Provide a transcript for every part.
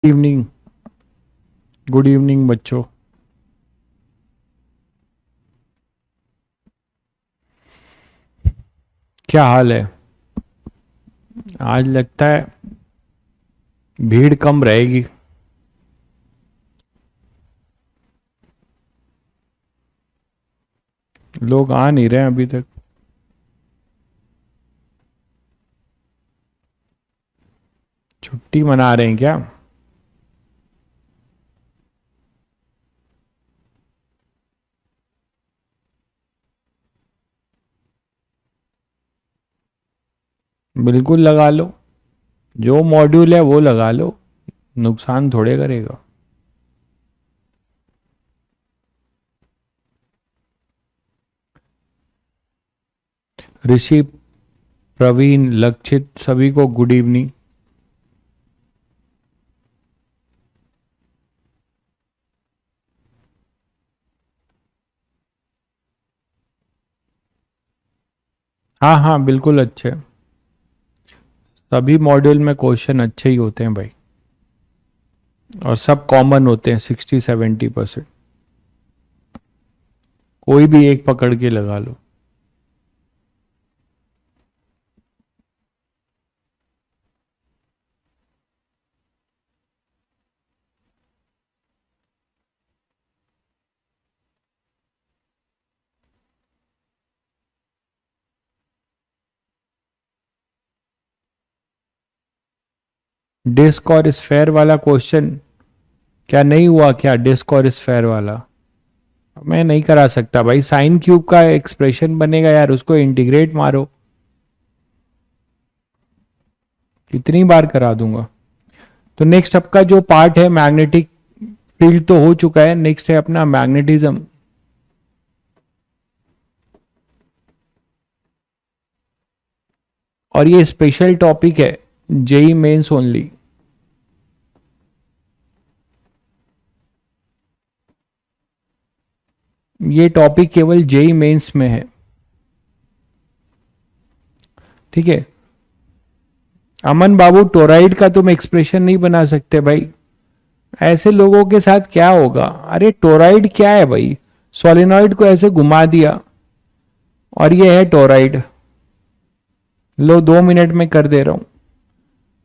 Evening, good evening बच्चों। क्या हाल है? आज लगता है भीड़ कम रहेगी। लोग आ नहीं रहे हैं अभी तक। छुट्टी मना रहे हैं क्या? बिल्कुल लगा लो, जो मॉड्यूल है वो लगा लो, नुकसान थोड़े करेगा। ऋषि, प्रवीण, लक्षित सभी को गुड इवनिंग। हाँ हाँ बिल्कुल अच्छे। सभी मॉड्यूल में क्वेश्चन अच्छे ही होते हैं भाई, और सब कॉमन होते हैं 60-70%। कोई भी एक पकड़ के लगा लो। डिस्क और स्फेयर वाला क्वेश्चन क्या नहीं हुआ क्या? डिस्क और स्फेयर वाला मैं नहीं करा सकता भाई। साइन क्यूब का एक्सप्रेशन बनेगा यार, उसको इंटीग्रेट मारो। कितनी बार करा दूंगा? तो नेक्स्ट आपका जो पार्ट है मैग्नेटिक फील्ड तो हो चुका है, नेक्स्ट है अपना मैग्नेटिज्म। और ये स्पेशल टॉपिक है, जेई मेंस ओनली। ये टॉपिक केवल जेई मेंस में है, ठीक है। अमन बाबू, टोराइड का तुम एक्सप्रेशन नहीं बना सकते भाई, ऐसे लोगों के साथ क्या होगा? अरे टोराइड क्या है भाई? सोलिनॉइड को ऐसे घुमा दिया और ये है टोराइड। लो 2 मिनट में कर दे रहा हूं।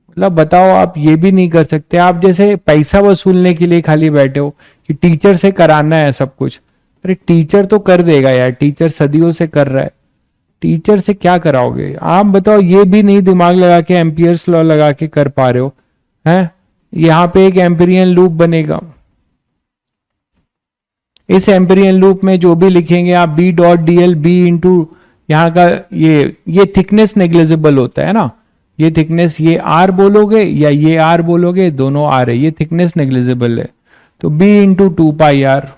मतलब बताओ, आप ये भी नहीं कर सकते? आप जैसे पैसा वसूलने के लिए खाली बैठे हो कि टीचर से कराना है सब कुछ। अरे टीचर तो कर देगा यार, टीचर सदियों से कर रहा है। टीचर से क्या कराओगे आप? बताओ, ये भी नहीं दिमाग लगा के एम्पियर्स लॉ लगा के कर पा रहे हो हैं? यहां पे एक एम्पिरियन लूप बनेगा। इस एम्पिरियन लूप में जो भी लिखेंगे आप, B dot D L B into यहाँ का ये थिकनेस नेग्लिजिबल होता है ना। ये थिकनेस, ये आर बोलोगे या ये आर बोलोगे, दोनों आर है, ये थिकनेस नेग्लिजिबल है। तो बी इंटू 2 पाई आर,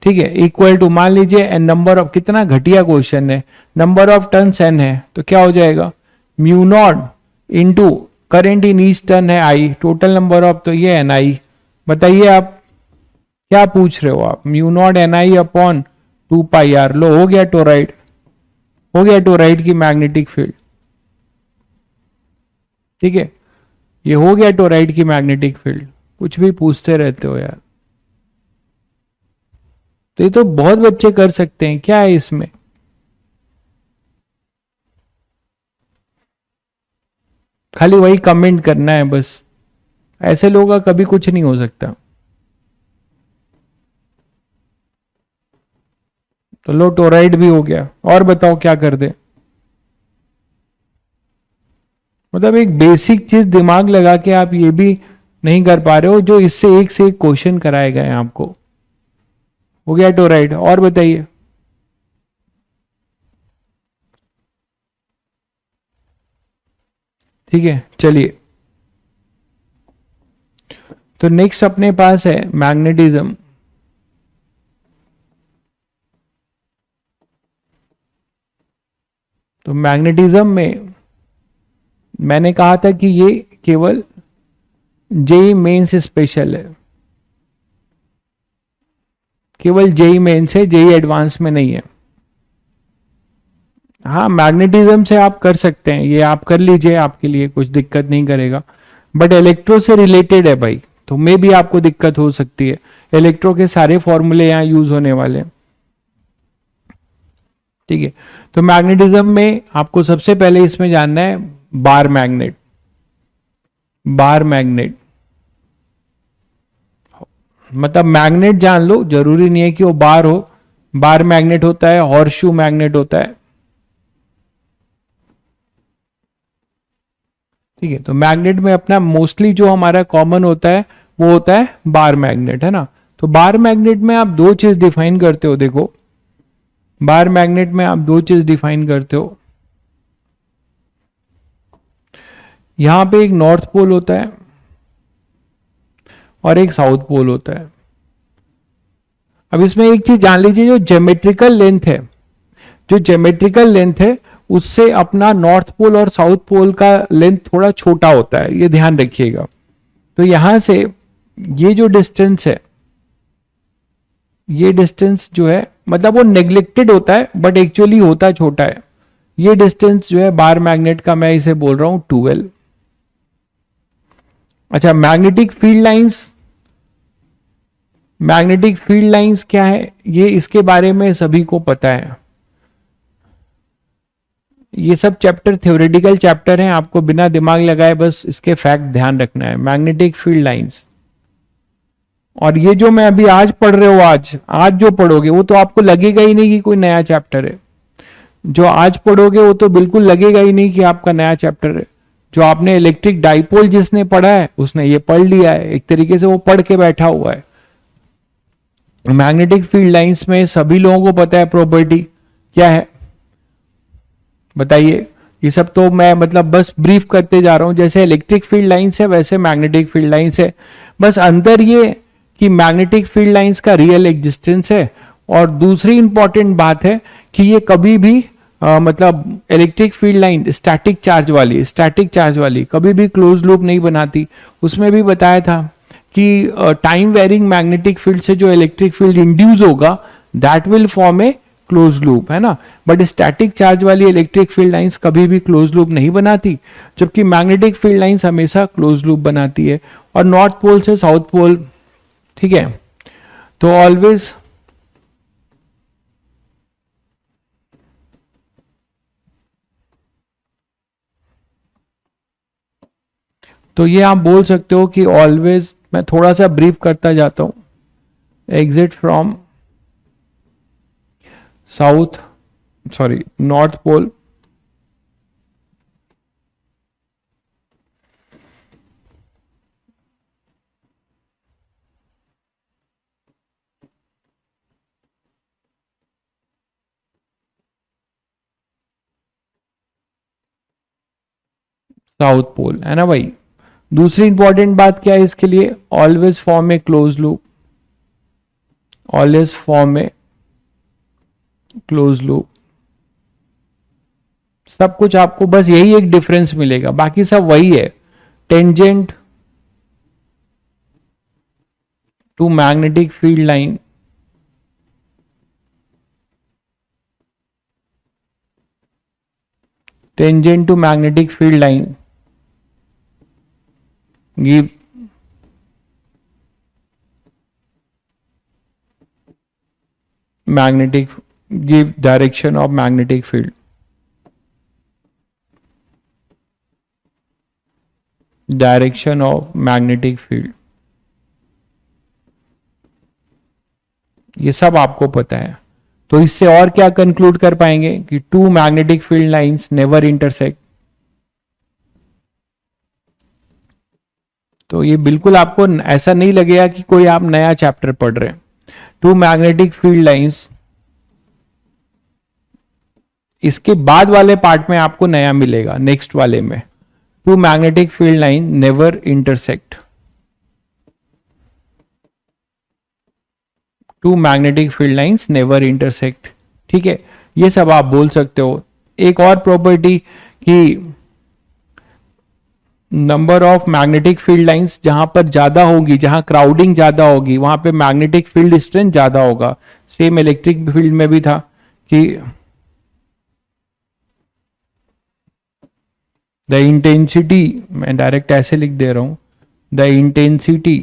ठीक है, इक्वल टू, मान लीजिए एन नंबर ऑफ, कितना घटिया क्वेश्चन है, नंबर ऑफ टर्न्स एन है तो क्या हो जाएगा? Mu not into current in each turn है आई, टोटल नंबर ऑफ, तो ये एन आई। बताइए आप क्या पूछ रहे हो आप? Mu naught N I upon 2 pi r. लो हो गया टोराइड, हो गया टोराइड की मैग्नेटिक फील्ड, ठीक है। ये हो गया टोराइड की मैग्नेटिक फील्ड। कुछ भी पूछते रहते हो यार। तो ये तो बहुत बच्चे कर सकते हैं, क्या है इसमें? खाली वही कमेंट करना है बस। ऐसे लोगों का कभी कुछ नहीं हो सकता। तो लो टोराइड भी हो गया। और बताओ क्या कर दे? मतलब एक बेसिक चीज दिमाग लगा के आप ये भी नहीं कर पा रहे हो, जो इससे एक से एक क्वेश्चन कराए गए हैं आपको। हो गया टोराइड। और बताइए। ठीक है, चलिए। तो नेक्स्ट अपने पास है मैग्नेटिज्म। तो मैग्नेटिज्म में मैंने कहा था कि ये केवल जेई मेंस स्पेशल है, केवल जेई मेंस है, जेई एडवांस में नहीं है। हाँ, मैग्नेटिज्म से आप कर सकते हैं, ये आप कर लीजिए, आपके लिए कुछ दिक्कत नहीं करेगा। बट इलेक्ट्रो से रिलेटेड है भाई, तो मे भी आपको दिक्कत हो सकती है। इलेक्ट्रो के सारे फॉर्मूले यहाँ यूज होने वाले हैं, ठीक है। तो मैग्नेटिज्म में आपको सबसे पहले इसमें जानना है बार मैग्नेट। बार मैग्नेट मतलब मैग्नेट जान लो, जरूरी नहीं है कि वो बार हो। बार मैग्नेट होता है, हॉर्सशू मैग्नेट होता है, ठीक है। तो मैग्नेट में अपना मोस्टली जो हमारा कॉमन होता है वो होता है बार मैग्नेट, है ना। तो बार मैग्नेट में आप दो चीज डिफाइन करते हो, देखो बार मैग्नेट में आप दो चीज डिफाइन करते हो। यहां पे एक नॉर्थ पोल होता है और एक साउथ पोल होता है। अब इसमें एक चीज जान लीजिए, जो ज्योमेट्रिकल लेंथ है, जो ज्योमेट्रिकल लेंथ है उससे अपना नॉर्थ पोल और साउथ पोल का लेंथ थोड़ा छोटा होता है, ये ध्यान रखिएगा। तो यहां से ये जो डिस्टेंस है, ये डिस्टेंस जो है मतलब वो नेग्लेक्टेड होता है बट एक्चुअली होता छोटा है। ये डिस्टेंस जो है बार मैग्नेट का, मैं इसे बोल रहा हूं 12। अच्छा, magnetic field lines, magnetic field lines क्या है, ये इसके बारे में सभी को पता है। ये सब चैप्टर थ्योरेटिकल चैप्टर हैं, आपको बिना दिमाग लगाए बस इसके फैक्ट ध्यान रखना है। मैग्नेटिक फील्ड लाइंस, और ये जो मैं अभी आज पढ़ रहे हो, आज आज जो पढ़ोगे वो तो आपको लगेगा ही नहीं कि कोई नया चैप्टर है। जो आज पढ़ोगे वो तो बिल्कुल लगेगा ही नहीं कि आपका नया चैप्टर है। जो आपने इलेक्ट्रिक डाइपोल जिसने पढ़ा है उसने ये पढ़ लिया है, एक तरीके से वो पढ़ के बैठा हुआ है। मैग्नेटिक फील्ड लाइंस में सभी लोगों को पता है प्रॉपर्टी क्या है, बताइए। ये सब तो मैं मतलब बस ब्रीफ करते जा रहा हूं। जैसे इलेक्ट्रिक फील्ड लाइंस है वैसे मैग्नेटिक फील्ड लाइंस है। बस अंतर ये कि मैग्नेटिक फील्ड लाइंस का रियल एग्जिस्टेंस है, और दूसरी इंपॉर्टेंट बात है कि ये कभी भी मतलब electric field line static charge वाली कभी भी क्लोज लूप नहीं बनाती। उसमें भी बताया था कि टाइम वेरिंग मैग्नेटिक फील्ड से जो इलेक्ट्रिक फील्ड इंड्यूस होगा that will form A close loop, है ना। बट स्टैटिक चार्ज वाली इलेक्ट्रिक फील्ड लाइंस कभी भी क्लोज लूप नहीं बनाती, जबकि मैग्नेटिक फील्ड लाइंस हमेशा क्लोज लूप बनाती है। और नॉर्थ पोल से साउथ पोल, ठीक है। तो ऑलवेज तो ये आप बोल सकते हो कि ऑलवेज, मैं थोड़ा सा ब्रीफ करता जाता हूं, exit from north pole south pole, है ना भाई। दूसरी इंपॉर्टेंट बात क्या है इसके लिए, ऑलवेज फॉर्म ए क्लोज लूप, ऑलवेज फॉर्म ए क्लोज लूप। सब कुछ आपको बस यही एक डिफरेंस मिलेगा, बाकी सब वही है। Tangent to magnetic field line, tangent to magnetic field line give magnetic, give direction of magnetic field, direction of magnetic field. ये सब आपको पता है। तो इससे और क्या कंक्लूड कर पाएंगे कि two magnetic field lines never intersect. तो ये बिल्कुल आपको ऐसा नहीं लगेगा कि कोई आप नया चैप्टर पढ़ रहे हैं। टू मैग्नेटिक फील्ड लाइंस, इसके बाद वाले पार्ट में आपको नया मिलेगा, नेक्स्ट वाले में। Two magnetic field line never intersect, two magnetic field lines never intersect, ठीक है। ये सब आप बोल सकते हो। एक और प्रॉपर्टी कि number of magnetic field lines जहां पर ज्यादा होगी, जहां क्राउडिंग ज्यादा होगी, वहां पे मैग्नेटिक फील्ड स्ट्रेंथ ज्यादा होगा। सेम इलेक्ट्रिक फील्ड में भी था कि द इंटेंसिटी, मैं डायरेक्ट ऐसे लिख दे रहा हूं, the intensity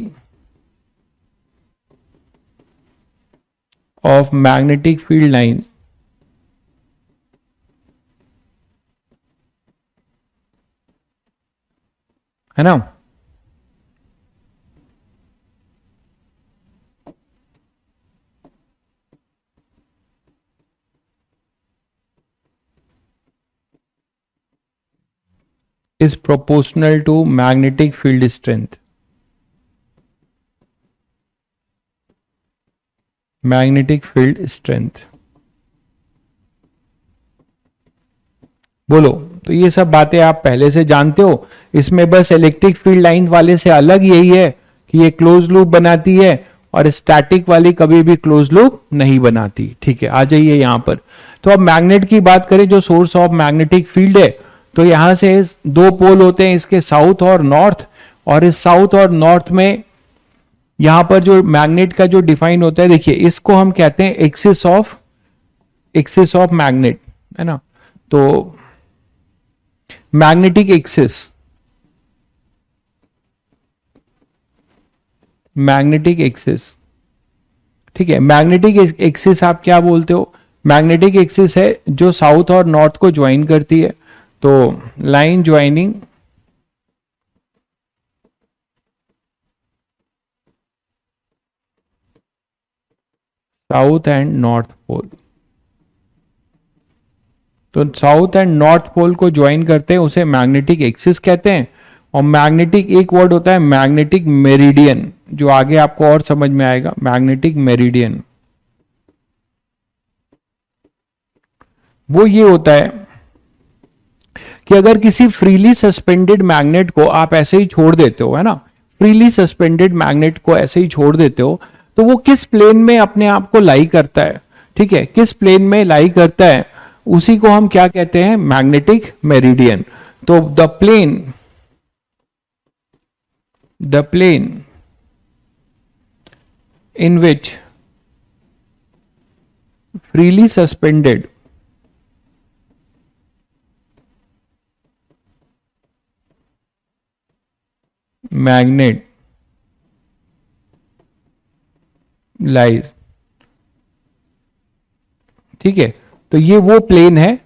of magnetic field line है ना, is proportional to magnetic field strength. Magnetic field strength, बोलो। तो ये सब बातें आप पहले से जानते हो। इसमें बस इलेक्ट्रिक फील्ड लाइन वाले से अलग यही है कि ये क्लोज लूप बनाती है और स्टैटिक वाली कभी भी क्लोज लूप नहीं बनाती। ठीक है, आ जाइए यहां पर। तो अब मैग्नेट की बात करें, जो सोर्स ऑफ मैग्नेटिक फील्ड है, तो यहां से दो पोल होते हैं, इसके साउथ और नॉर्थ। और इस साउथ और नॉर्थ में यहां पर जो मैग्नेट का जो डिफाइन होता है, देखिए इसको हम कहते हैं एक्सिस ऑफ मैग्नेट, है ना। तो मैग्नेटिक एक्सिस, ठीक है। मैग्नेटिक एक्सिस आप क्या बोलते हो? मैग्नेटिक एक्सिस है जो साउथ और नॉर्थ को ज्वाइन करती है। तो line joining south and north pole, तो साउथ एंड नॉर्थ पोल को ज्वाइन करते हैं, उसे मैग्नेटिक एक्सिस कहते हैं। और मैग्नेटिक एक वर्ड होता है मैग्नेटिक मेरिडियन, जो आगे आपको और समझ में आएगा। मैग्नेटिक मेरिडियन वो ये होता है कि अगर किसी फ्रीली सस्पेंडेड मैग्नेट को आप ऐसे ही छोड़ देते हो, है ना, फ्रीली सस्पेंडेड मैग्नेट को ऐसे ही छोड़ देते हो, तो वो किस प्लेन में अपने आप को लाई करता है, ठीक है, किस प्लेन में लाई करता है, उसी को हम क्या कहते हैं? Magnetic meridian. तो the plane in which freely suspended magnet lies, ठीक है। तो ये वो प्लेन है,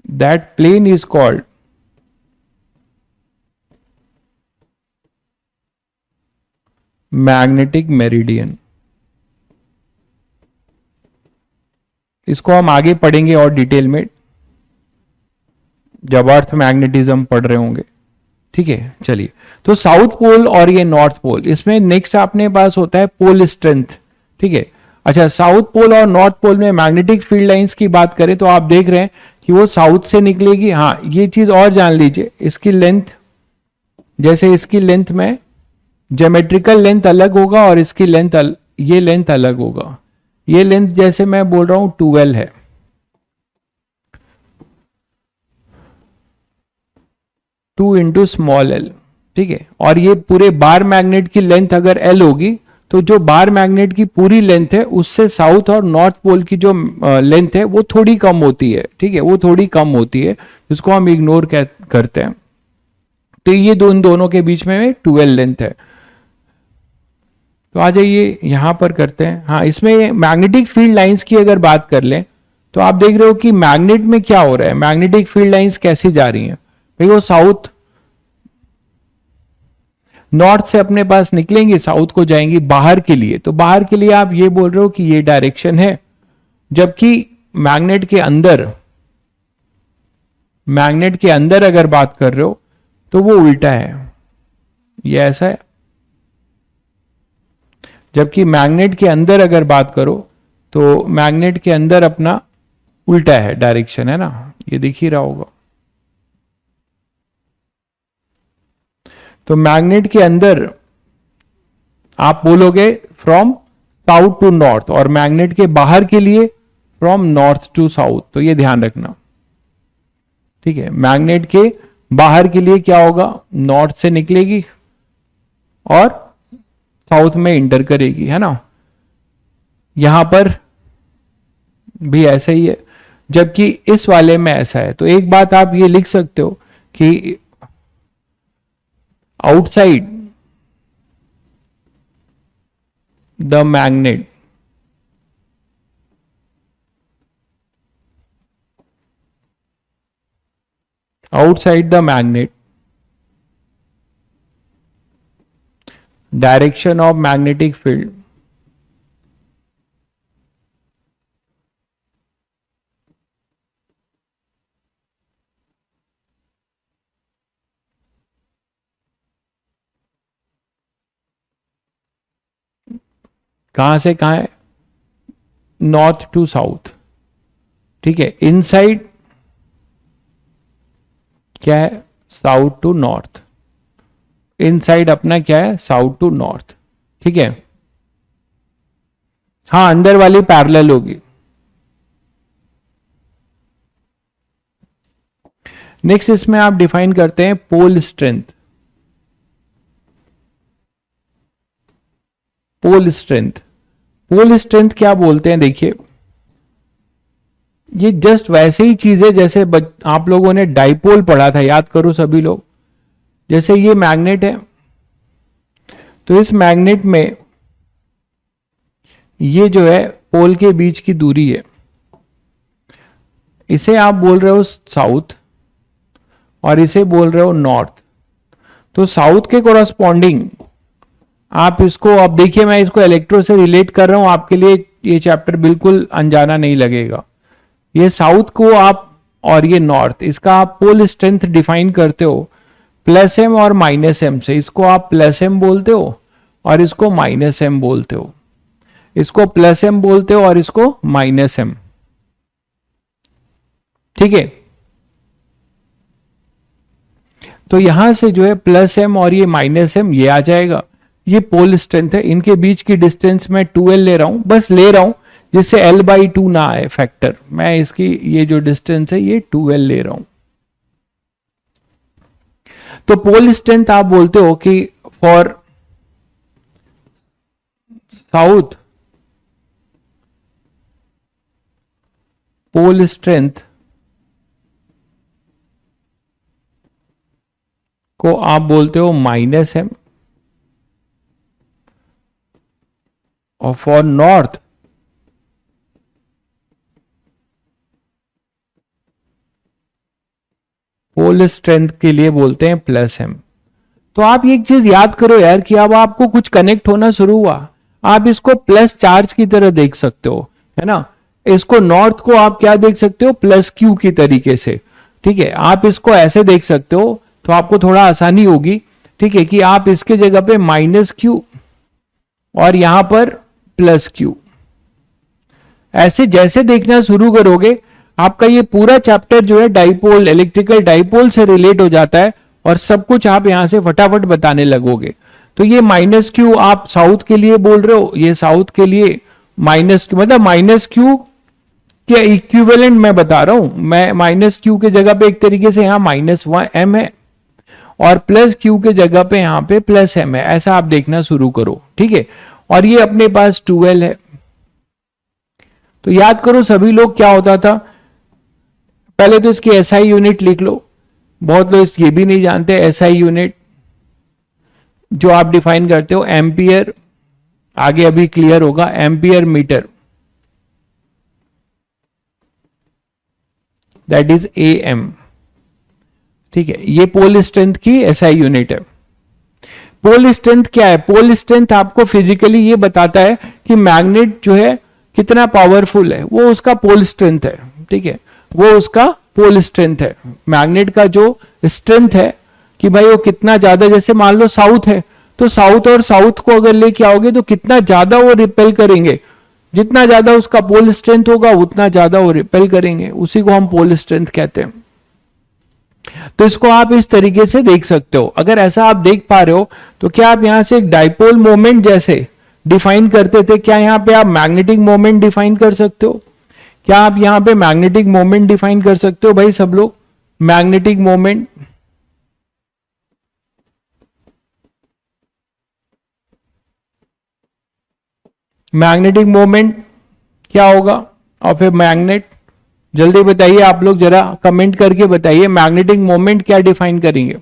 that plane is called magnetic meridian. इसको हम आगे पढ़ेंगे और डिटेल में जब अर्थ मैग्नेटिज्म पढ़ रहे होंगे, ठीक है। चलिए, तो साउथ पोल और ये नॉर्थ पोल, इसमें नेक्स्ट अपने पास होता है पोल स्ट्रेंथ, ठीक है। अच्छा, साउथ पोल और नॉर्थ पोल में मैग्नेटिक फील्ड लाइंस की बात करें तो आप देख रहे हैं कि वो साउथ से निकलेगी। हाँ, ये चीज और जान लीजिए, इसकी लेंथ, जैसे इसकी लेंथ में ज्योमेट्रिकल लेंथ अलग होगा और इसकी लेंथ ये लेंथ अलग होगा। ये लेंथ जैसे मैं बोल रहा हूं 12 है, 2 इंटू स्मॉल एल, ठीक है। और ये पूरे बार मैग्नेट की लेंथ अगर एल होगी, तो जो बार मैग्नेट की पूरी लेंथ है उससे साउथ और नॉर्थ पोल की जो लेंथ है वो थोड़ी कम होती है, ठीक है, वो थोड़ी कम होती है, जिसको हम इग्नोर करते हैं। तो ये दोनों के बीच में 12 लेंथ है। तो आ जाइए यहां पर करते हैं। हाँ, इसमें मैग्नेटिक फील्ड लाइंस की अगर बात कर लें तो आप देख रहे हो कि मैग्नेट में क्या हो रहा है, मैग्नेटिक फील्ड लाइंस कैसी जा रही हैं भाई। वो साउथ नॉर्थ से अपने पास निकलेंगी, साउथ को जाएंगी बाहर के लिए। तो बाहर के लिए आप ये बोल रहे हो कि ये डायरेक्शन है, जबकि मैग्नेट के अंदर अगर बात कर रहे हो तो वो उल्टा है, ये ऐसा है। जबकि मैग्नेट के अंदर अगर बात करो तो मैग्नेट के अंदर अपना उल्टा है डायरेक्शन, है ना, ये दिख ही रहा होगा। तो मैग्नेट के अंदर आप बोलोगे फ्रॉम साउथ टू नॉर्थ, और मैग्नेट के बाहर के लिए फ्रॉम नॉर्थ टू साउथ। तो ये ध्यान रखना, ठीक है। मैग्नेट के बाहर के लिए क्या होगा, नॉर्थ से निकलेगी और साउथ में इंटर करेगी, है ना। यहां पर भी ऐसा ही है, जबकि इस वाले में ऐसा है। तो एक बात आप ये लिख सकते हो कि outside the magnet outside the magnet, direction of magnetic field, कहां से कहां है, नॉर्थ टू साउथ, ठीक है। इनसाइड क्या है, साउथ टू नॉर्थ, इनसाइड अपना क्या है, साउथ टू नॉर्थ, ठीक है। हाँ, अंदर वाली पैरेलल होगी। नेक्स्ट इसमें आप डिफाइन करते हैं pole strength. Pole strength, pole strength क्या बोलते हैं, देखिए ये जस्ट वैसे ही चीज है जैसे आप लोगों ने डाइपोल पढ़ा था, याद करो सभी लोग। जैसे ये मैग्नेट है, तो इस मैग्नेट में ये जो है पोल के बीच की दूरी है, इसे आप बोल रहे हो साउथ और इसे बोल रहे हो नॉर्थ। तो साउथ के कोरस्पॉन्डिंग आप इसको, अब देखिए मैं इसको इलेक्ट्रो से रिलेट कर रहा हूं, आपके लिए ये चैप्टर बिल्कुल अनजाना नहीं लगेगा। ये साउथ को आप और ये नॉर्थ, इसका आप पोल स्ट्रेंथ डिफाइन करते हो प्लस एम और माइनस एम से। इसको आप प्लस एम बोलते हो और इसको माइनस एम बोलते हो, इसको प्लस एम बोलते हो और इसको माइनस एम, ठीक है। तो यहां से जो है प्लस एम और ये माइनस एम ये आ जाएगा, ये पोल स्ट्रेंथ है। इनके बीच की डिस्टेंस मैं 2L ले रहा हूं, बस ले रहा हूं जिससे L/2 ना आए फैक्टर, मैं इसकी ये जो डिस्टेंस है ये 2L ले रहा हूं। तो पोल स्ट्रेंथ आप बोलते हो कि फॉर साउथ पोल स्ट्रेंथ को आप बोलते हो माइनस एम, और फॉर नॉर्थ पोल स्ट्रेंथ के लिए बोलते हैं प्लस एम। तो आप एक चीज याद करो यार कि अब आपको कुछ कनेक्ट होना शुरू हुआ, आप इसको प्लस चार्ज की तरह देख सकते हो, है ना। इसको नॉर्थ को आप क्या देख सकते हो, प्लस क्यू की तरीके से, ठीक है। आप इसको ऐसे देख सकते हो तो आपको थोड़ा आसानी होगी, ठीक है, कि आप इसके जगह पे माइनस क्यू और यहां पर प्लस क्यू, ऐसे जैसे देखना शुरू करोगे आपका ये पूरा चैप्टर जो है डाइपोल, इलेक्ट्रिकल डाइपोल से रिलेट हो जाता है और सब कुछ आप यहां से फटाफट बताने लगोगे। तो ये माइनस क्यू आप साउथ के लिए बोल रहे हो, ये साउथ के लिए माइनस क्यू, मतलब माइनस क्यू के इक्विवेलेंट मैं बता रहा हूं, मैं माइनस क्यू के जगह पे एक तरीके से यहां -1m है और प्लस क्यू के जगह पे यहां पे प्लस m है, ऐसा आप देखना शुरू करो, ठीक है। और ये अपने पास 2L है। तो याद करो सभी लोग क्या होता था, पहले तो इसकी SI यूनिट लिख लो, बहुत लोग ये भी नहीं जानते SI यूनिट जो आप डिफाइन करते हो एम्पियर, आगे अभी क्लियर होगा, ampere metre, that is AM, ठीक है। ये पोल स्ट्रेंथ की SI यूनिट है। पोल स्ट्रेंथ क्या है, पोल स्ट्रेंथ आपको फिजिकली ये बताता है कि मैग्नेट जो है कितना पावरफुल है, वो उसका पोल स्ट्रेंथ है, ठीक है, वो उसका पोल स्ट्रेंथ है। मैग्नेट का जो स्ट्रेंथ है कि भाई वो कितना ज्यादा, जैसे मान लो साउथ है तो साउथ और साउथ को अगर लेके आओगे तो कितना ज्यादा वो रिपेल करेंगे, जितना ज्यादा उसका पोल स्ट्रेंथ होगा उतना ज्यादा वो रिपेल करेंगे, उसी को हम पोल स्ट्रेंथ कहते हैं। तो इसको आप इस तरीके से देख सकते हो। अगर ऐसा आप देख पा रहे हो तो क्या आप यहां से एक डाइपोल मोमेंट जैसे डिफाइन करते थे, क्या यहां पे आप मैग्नेटिक मोमेंट डिफाइन कर सकते हो, क्या आप यहां पे मैग्नेटिक मोमेंट डिफाइन कर सकते हो भाई सब लोग, मैग्नेटिक मोमेंट। मैग्नेटिक मोमेंट क्या होगा ऑफ ए मैग्नेट, जल्दी बताइए आप लोग, जरा कमेंट करके बताइए मैग्नेटिक मोमेंट क्या डिफाइन करेंगे।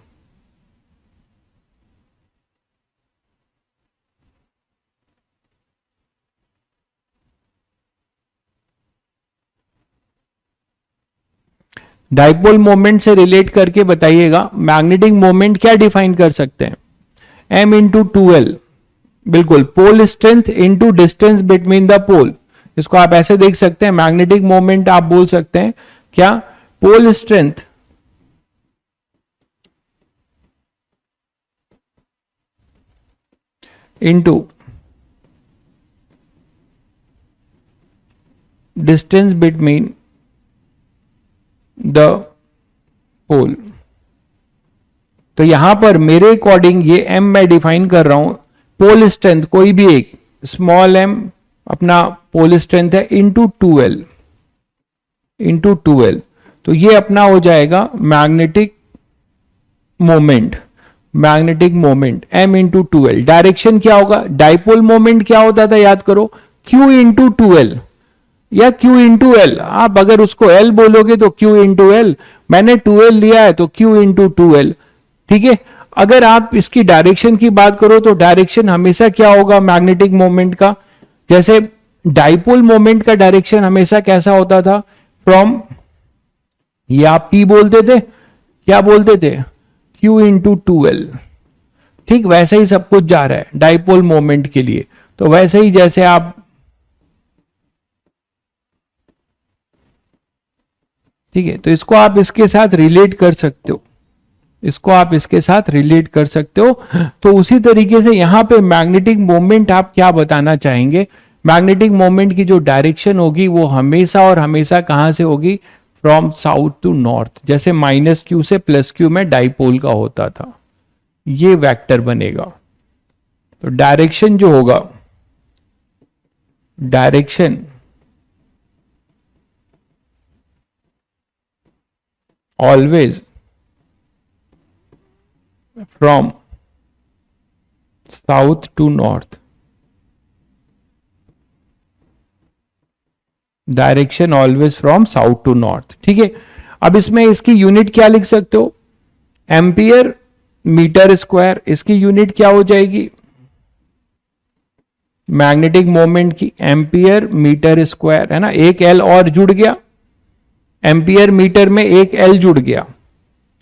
डाइपोल मोमेंट से रिलेट करके बताइएगा मैग्नेटिक मोमेंट क्या डिफाइन कर सकते हैं, m इंटू टू एल, बिल्कुल, pole strength into distance between the pole. इसको आप ऐसे देख सकते हैं, मैग्नेटिक मोमेंट आप बोल सकते हैं क्या, pole strength into distance between the pole. तो यहां पर मेरे अकॉर्डिंग ये m मैं डिफाइन कर रहा हूं, पोल स्ट्रेंथ कोई भी एक, स्मॉल m अपना पोल स्ट्रेंथ है into two L, into two L. तो ये अपना हो जाएगा magnetic moment, magnetic moment m into two L. Direction क्या होगा, डाइपोल मोमेंट क्या होता था याद करो, q इंटू टू एल या q इंटू एल। आप अगर उसको l बोलोगे तो q इंटू एल, मैंने 2l लिया है तो q इंटू टू एल, ठीक है। अगर आप इसकी डायरेक्शन की बात करो तो डायरेक्शन हमेशा क्या होगा मैग्नेटिक मोमेंट का, जैसे डाइपोल मोमेंट का डायरेक्शन हमेशा कैसा होता था, फ्रॉम, ये आप p बोलते थे, क्या बोलते थे, q इंटू टू एल, ठीक। वैसे ही सब कुछ जा रहा है डाइपोल मोमेंट के लिए। तो वैसे ही जैसे आप, ठीक है, तो इसको आप इसके साथ रिलेट कर सकते हो, इसको आप इसके साथ रिलेट कर सकते हो। तो उसी तरीके से यहां पे मैग्नेटिक मोमेंट आप क्या बताना चाहेंगे, मैग्नेटिक मोमेंट की जो डायरेक्शन होगी वो हमेशा और हमेशा कहां से होगी, फ्रॉम साउथ टू नॉर्थ, जैसे माइनस क्यू से प्लस क्यू में डाइपोल का होता था, ये वेक्टर बनेगा। तो डायरेक्शन जो होगा, direction always from south to north, direction always from south to north, ठीक है। अब इसमें इसकी यूनिट क्या लिख सकते हो, एम्पियर मीटर स्क्वायर, इसकी यूनिट क्या हो जाएगी, मैग्नेटिक मोमेंट की एम्पियर मीटर स्क्वायर, है ना, एक एल और जुड़ गया, एम्पियर मीटर में एक एल जुड़ गया,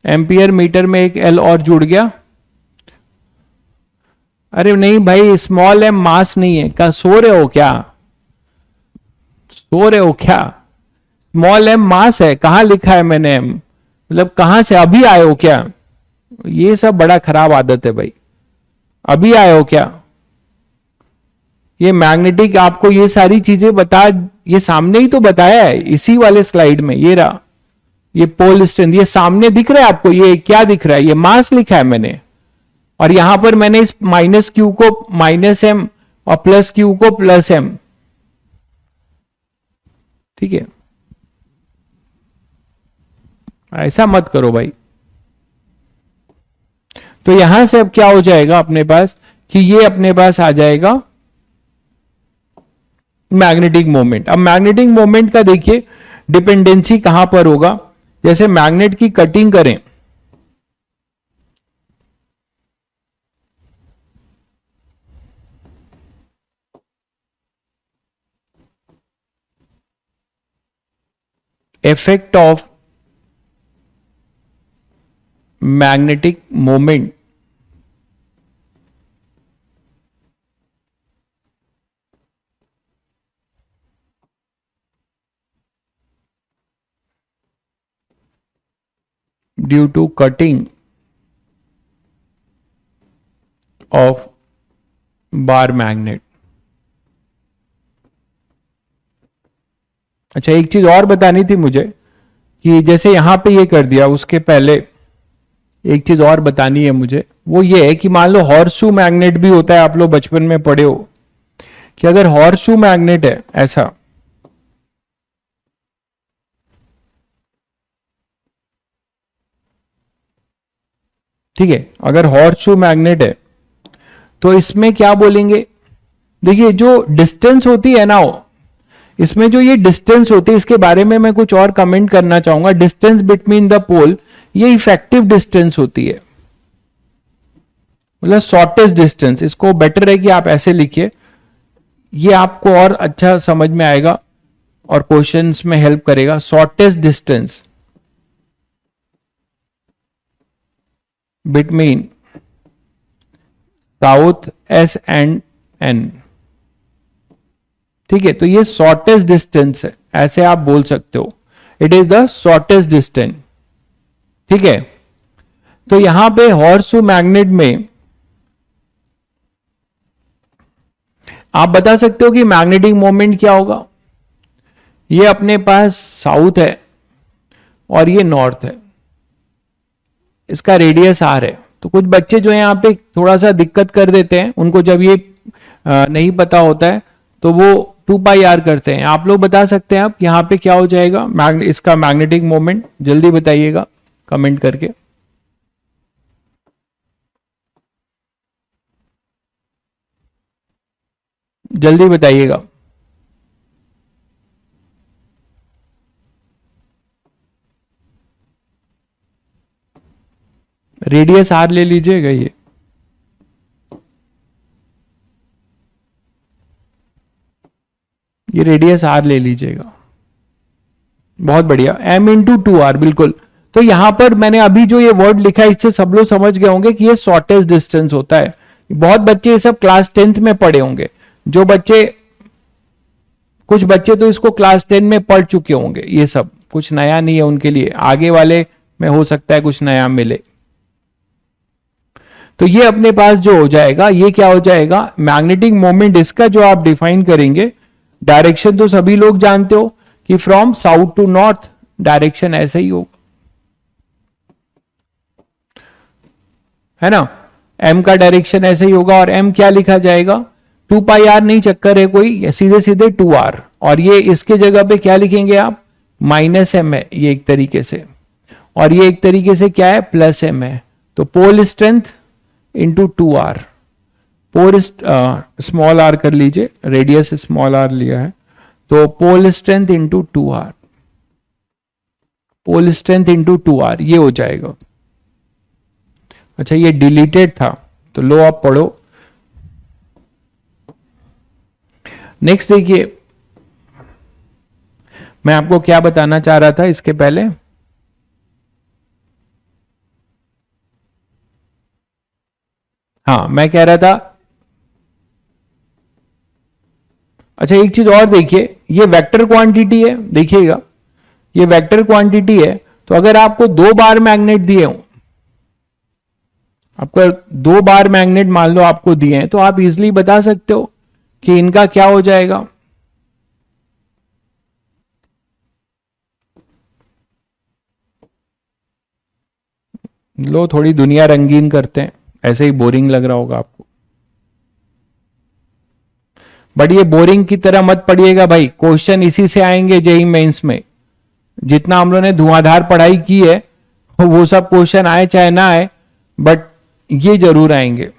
एम्पियर मीटर में एक एल और जुड़ गया। अरे नहीं भाई, स्मॉल एम मास नहीं है, क्या सो रहे हो क्या, सो रहे हो क्या, स्मॉल एम मास है, कहां लिखा है मैंने एम, मतलब कहां से अभी आए हो क्या, ये सब बड़ा खराब आदत है भाई, अभी आए हो क्या। ये मैग्नेटिक आपको ये सारी चीजें बता, ये सामने ही तो बताया है इसी वाले स्लाइड में, ये रहा, ये पोल स्ट्रेंथ, ये सामने दिख रहा है आपको, ये क्या दिख रहा है, ये मास लिखा है मैंने, और यहां पर मैंने इस माइनस क्यू को माइनस एम और प्लस क्यू को प्लस एम, ठीक है। ऐसा मत करो भाई। तो यहां से अब क्या हो जाएगा अपने पास, कि ये अपने पास आ जाएगा मैग्नेटिक मोमेंट। अब मैग्नेटिक मोमेंट का देखिए डिपेंडेंसी कहां पर होगा, जैसे मैग्नेट की कटिंग करें, effect of magnetic moment due to cutting of bar magnet। अच्छा, एक चीज और बतानी थी मुझे, कि जैसे यहां पे ये कर दिया, उसके पहले एक चीज और बतानी है मुझे, वो ये है कि मान लो हॉर्स शू मैग्नेट भी होता है, आप लोग बचपन में पढ़े हो, कि अगर हॉर्स शू मैग्नेट है ऐसा, ठीक है, अगर हॉर्स शू मैग्नेट है तो इसमें क्या बोलेंगे, देखिए जो डिस्टेंस होती है ना, इसमें जो ये डिस्टेंस होती है, इसके बारे में मैं कुछ और कमेंट करना चाहूंगा, डिस्टेंस बिटवीन द पोल, ये इफेक्टिव डिस्टेंस होती है, मतलब शॉर्टेस्ट डिस्टेंस। इसको बेटर है कि आप ऐसे लिखिए, ये आपको और अच्छा समझ में आएगा और क्वेश्चंस में हेल्प करेगा। Shortest distance, between south S and N. ठीक है, तो ये शॉर्टेस्ट डिस्टेंस है, ऐसे आप बोल सकते हो, it is the shortest distance. ठीक है, तो यहां पे हॉर्सशू मैग्नेट में आप बता सकते हो कि मैग्नेटिक मोमेंट क्या होगा। ये अपने पास साउथ है और ये नॉर्थ है, इसका रेडियस आर है। तो कुछ बच्चे जो यहां पे थोड़ा सा दिक्कत कर देते हैं, उनको जब ये नहीं पता होता है तो वो 2πr करते हैं। आप लोग बता सकते हैं आप यहां पे क्या हो जाएगा इसका मैग्नेटिक मोमेंट, जल्दी बताइएगा कमेंट करके। जल्दी बताइएगा। रेडियस आर ले लीजिएगा, ये रेडियस आर ले लीजिएगा। बहुत बढ़िया, m×2r, बिल्कुल। तो यहां पर मैंने अभी जो ये वर्ड लिखा है, इससे सब लोग समझ गए होंगे कि ये शॉर्टेस्ट डिस्टेंस होता है। बहुत बच्चे ये सब क्लास 10th में पढ़े होंगे, जो बच्चे, कुछ बच्चे तो इसको क्लास 10 में पढ़ चुके होंगे। ये सब कुछ नया नहीं है उनके लिए, आगे वाले में हो सकता है कुछ नया मिले। तो ये अपने पास जो हो जाएगा, ये क्या हो जाएगा, मैग्नेटिक मोमेंट। इसका जो आप डिफाइन करेंगे, डायरेक्शन तो सभी लोग जानते हो कि from south to north direction ऐसे ही होगा, है ना। एम का डायरेक्शन ऐसे ही होगा, और एम क्या लिखा जाएगा, 2πr नहीं, चक्कर है कोई, सीधे सीधे 2r। और ये इसके जगह पे क्या लिखेंगे आप, -m है ये एक तरीके से, और ये एक तरीके से क्या है, +m है। तो pole strength into 2r, pole small r कर लीजिए, रेडियस स्मॉल r लिया है, तो pole strength into 2r, pole strength into 2r, ये हो जाएगा। अच्छा, ये डिलीटेड था, तो लो आप पढ़ो। नेक्स्ट देखिए, मैं आपको क्या बताना चाह रहा था इसके पहले। हाँ, मैं कह रहा था, अच्छा एक चीज और देखिए, ये वेक्टर क्वांटिटी है, देखिएगा ये वेक्टर क्वांटिटी है। तो अगर आपको 2 बार मैग्नेट दिए हो, आपको 2 बार मैग्नेट मान लो आपको दिए हैं, तो आप इजीली बता सकते हो कि इनका क्या हो जाएगा। लो थोड़ी दुनिया रंगीन करते हैं, ऐसे ही बोरिंग लग रहा होगा आपको, बट ये बोरिंग की तरह मत पढ़िएगा भाई। क्वेश्चन इसी से आएंगे जेईई मेंस में, जितना हम लोगों ने धुआंधार पढ़ाई की है वो सब क्वेश्चन आए चाहे ना आए, बट ये जरूर आएंगे।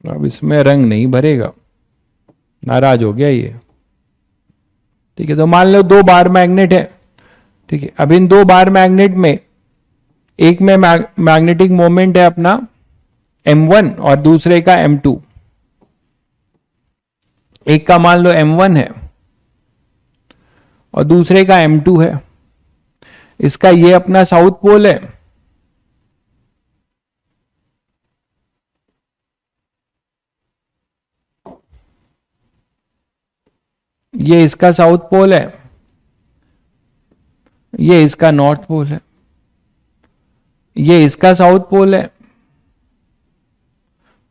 अब इसमें रंग नहीं भरेगा, नाराज हो गया ये। ठीक है, तो मान लो 2 बार मैग्नेट है। ठीक है, अब इन 2 बार मैग्नेट में एक में मैग्नेटिक मोमेंट है अपना m1 और दूसरे का m2। एक का मान लो m1 है और दूसरे का m2 है। इसका ये अपना साउथ पोल है, ये इसका साउथ पोल है, ये इसका नॉर्थ पोल है, ये इसका साउथ पोल है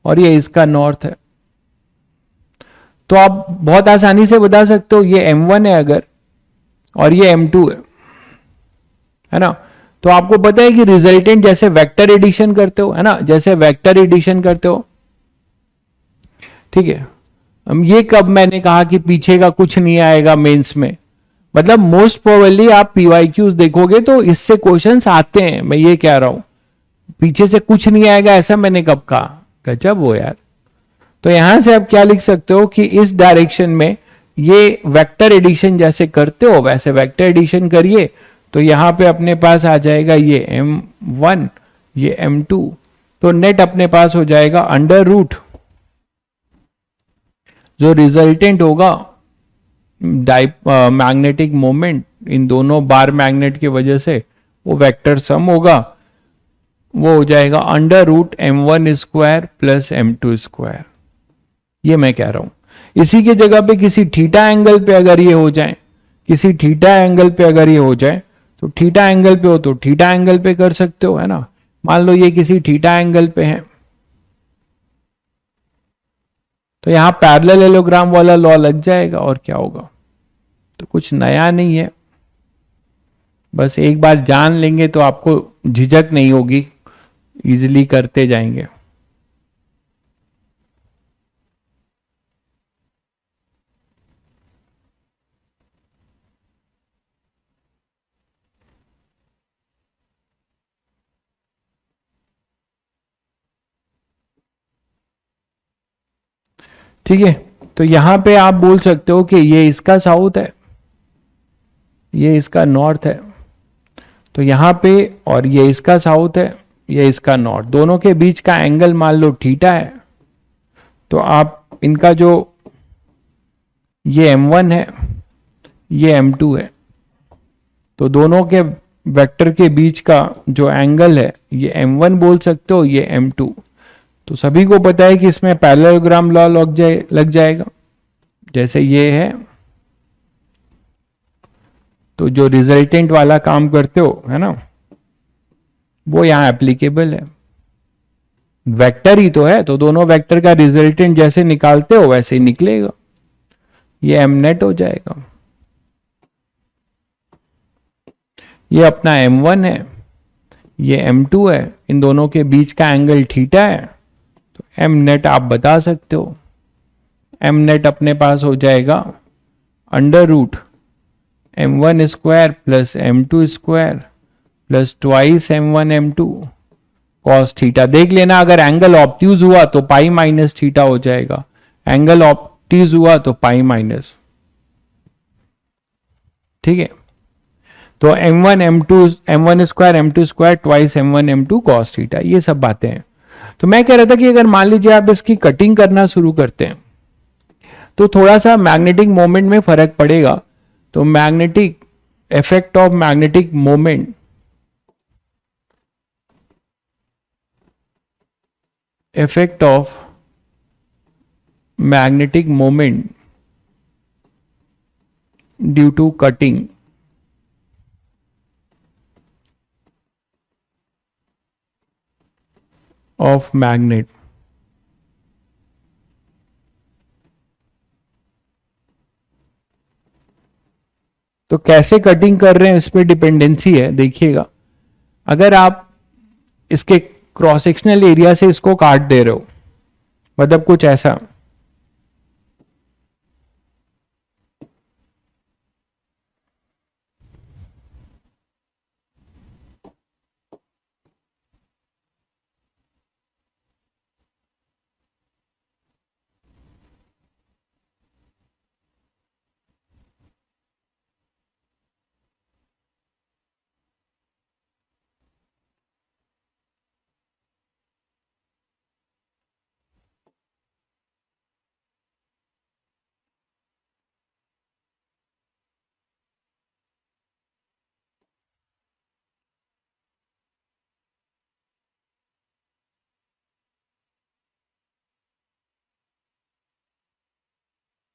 और ये इसका नॉर्थ है। तो आप बहुत आसानी से बता सकते हो ये m1 है अगर, और ये m2 है ना। तो आपको पता है कि रिजल्टेंट जैसे वेक्टर एडिशन करते हो, है ना, जैसे वेक्टर एडिशन करते हो। ठीक है, हम ये कब मैंने कहा कि पीछे का कुछ नहीं आएगा मेंस में, मतलब मोस्ट प्रोबेबली आप पीवाईक्यूज देखोगे तो इससे क्वेश्चंस आते हैं, मैं ये कह रहा हूं। पीछे से कुछ नहीं आएगा ऐसा मैंने कब कहा, गजब हो यार। तो यहां से आप क्या लिख सकते हो कि इस डायरेक्शन में ये वेक्टर एडिशन जैसे करते हो वैसे वेक्टर एडिशन करिए, तो यहां पे अपने पास आ जाएगा ये m1, ये m2, तो नेट अपने पास हो जाएगा अंडर रूट, जो रिजल्टेंट होगा मैग्नेटिक मोमेंट इन दोनों बार मैग्नेट की वजह से, वो वेक्टर सम होगा, वो हो जाएगा √m1² प्लस m2²। ये मैं कह रहा हूं। इसी की जगह पे किसी थीटा एंगल पे अगर ये हो जाए, किसी थीटा एंगल पे अगर ये हो जाए, तो थीटा एंगल पे हो तो थीटा एंगल पे कर सकते हो, है ना। मान लो ये किसी थीटा एंगल पे है, तो यहां पैरेललोग्राम वाला लॉ लग जाएगा, और क्या होगा। तो कुछ नया नहीं है, बस एक बार जान लेंगे तो आपको झिझक नहीं होगी, इजीली करते जाएंगे। ठीक है, तो यहां पे आप बोल सकते हो कि ये इसका साउथ है, ये इसका नॉर्थ है, तो यहां पे, और ये इसका साउथ है, ये इसका नॉर्थ, दोनों के बीच का एंगल मान लो थीटा है। तो आप इनका जो ये m1 है, ये m2 है, तो दोनों के वेक्टर के बीच का जो एंगल है ये m1 बोल सकते हो, ये m2। तो सभी को पता है कि इसमें पैरेललोग्राम लॉ लग जाएगा। जैसे ये है, तो जो रिजल्टेंट वाला काम करते हो, है ना, वो यहां एप्लीकेबल है। वेक्टर ही तो है, तो दोनों वेक्टर का रिजल्टेंट जैसे निकालते हो वैसे ही निकलेगा, ये एम नेट हो जाएगा। ये अपना m1 है, ये m2 है, इन दोनों के बीच का एंगल थीटा है, तो m नेट आप बता सकते हो। m नेट अपने पास हो जाएगा √m1² plus m2² plus twice m1 m2 cos theta. देख लेना, अगर एंगल ऑब्ट्यूज हुआ तो पाई माइनस थीटा हो जाएगा, एंगल ऑब्ट्यूज हुआ तो पाई माइनस। ठीक है, तो m1 m2 m1² m2² twice m1 m2 cos theta, ये सब बातें हैं। तो मैं कह रहा था कि अगर मान लीजिए आप इसकी कटिंग करना शुरू करते हैं तो थोड़ा सा मैग्नेटिक मोमेंट में फर्क पड़ेगा। तो magnetic effect of magnetic moment, effect of magnetic moment due to cutting of magnet। तो कैसे कटिंग कर रहे हैं इस पे डिपेंडेंसी है। देखिएगा, अगर आप इसके क्रॉस सेक्शनल एरिया से इसको काट दे रहे हो, मतलब कुछ ऐसा,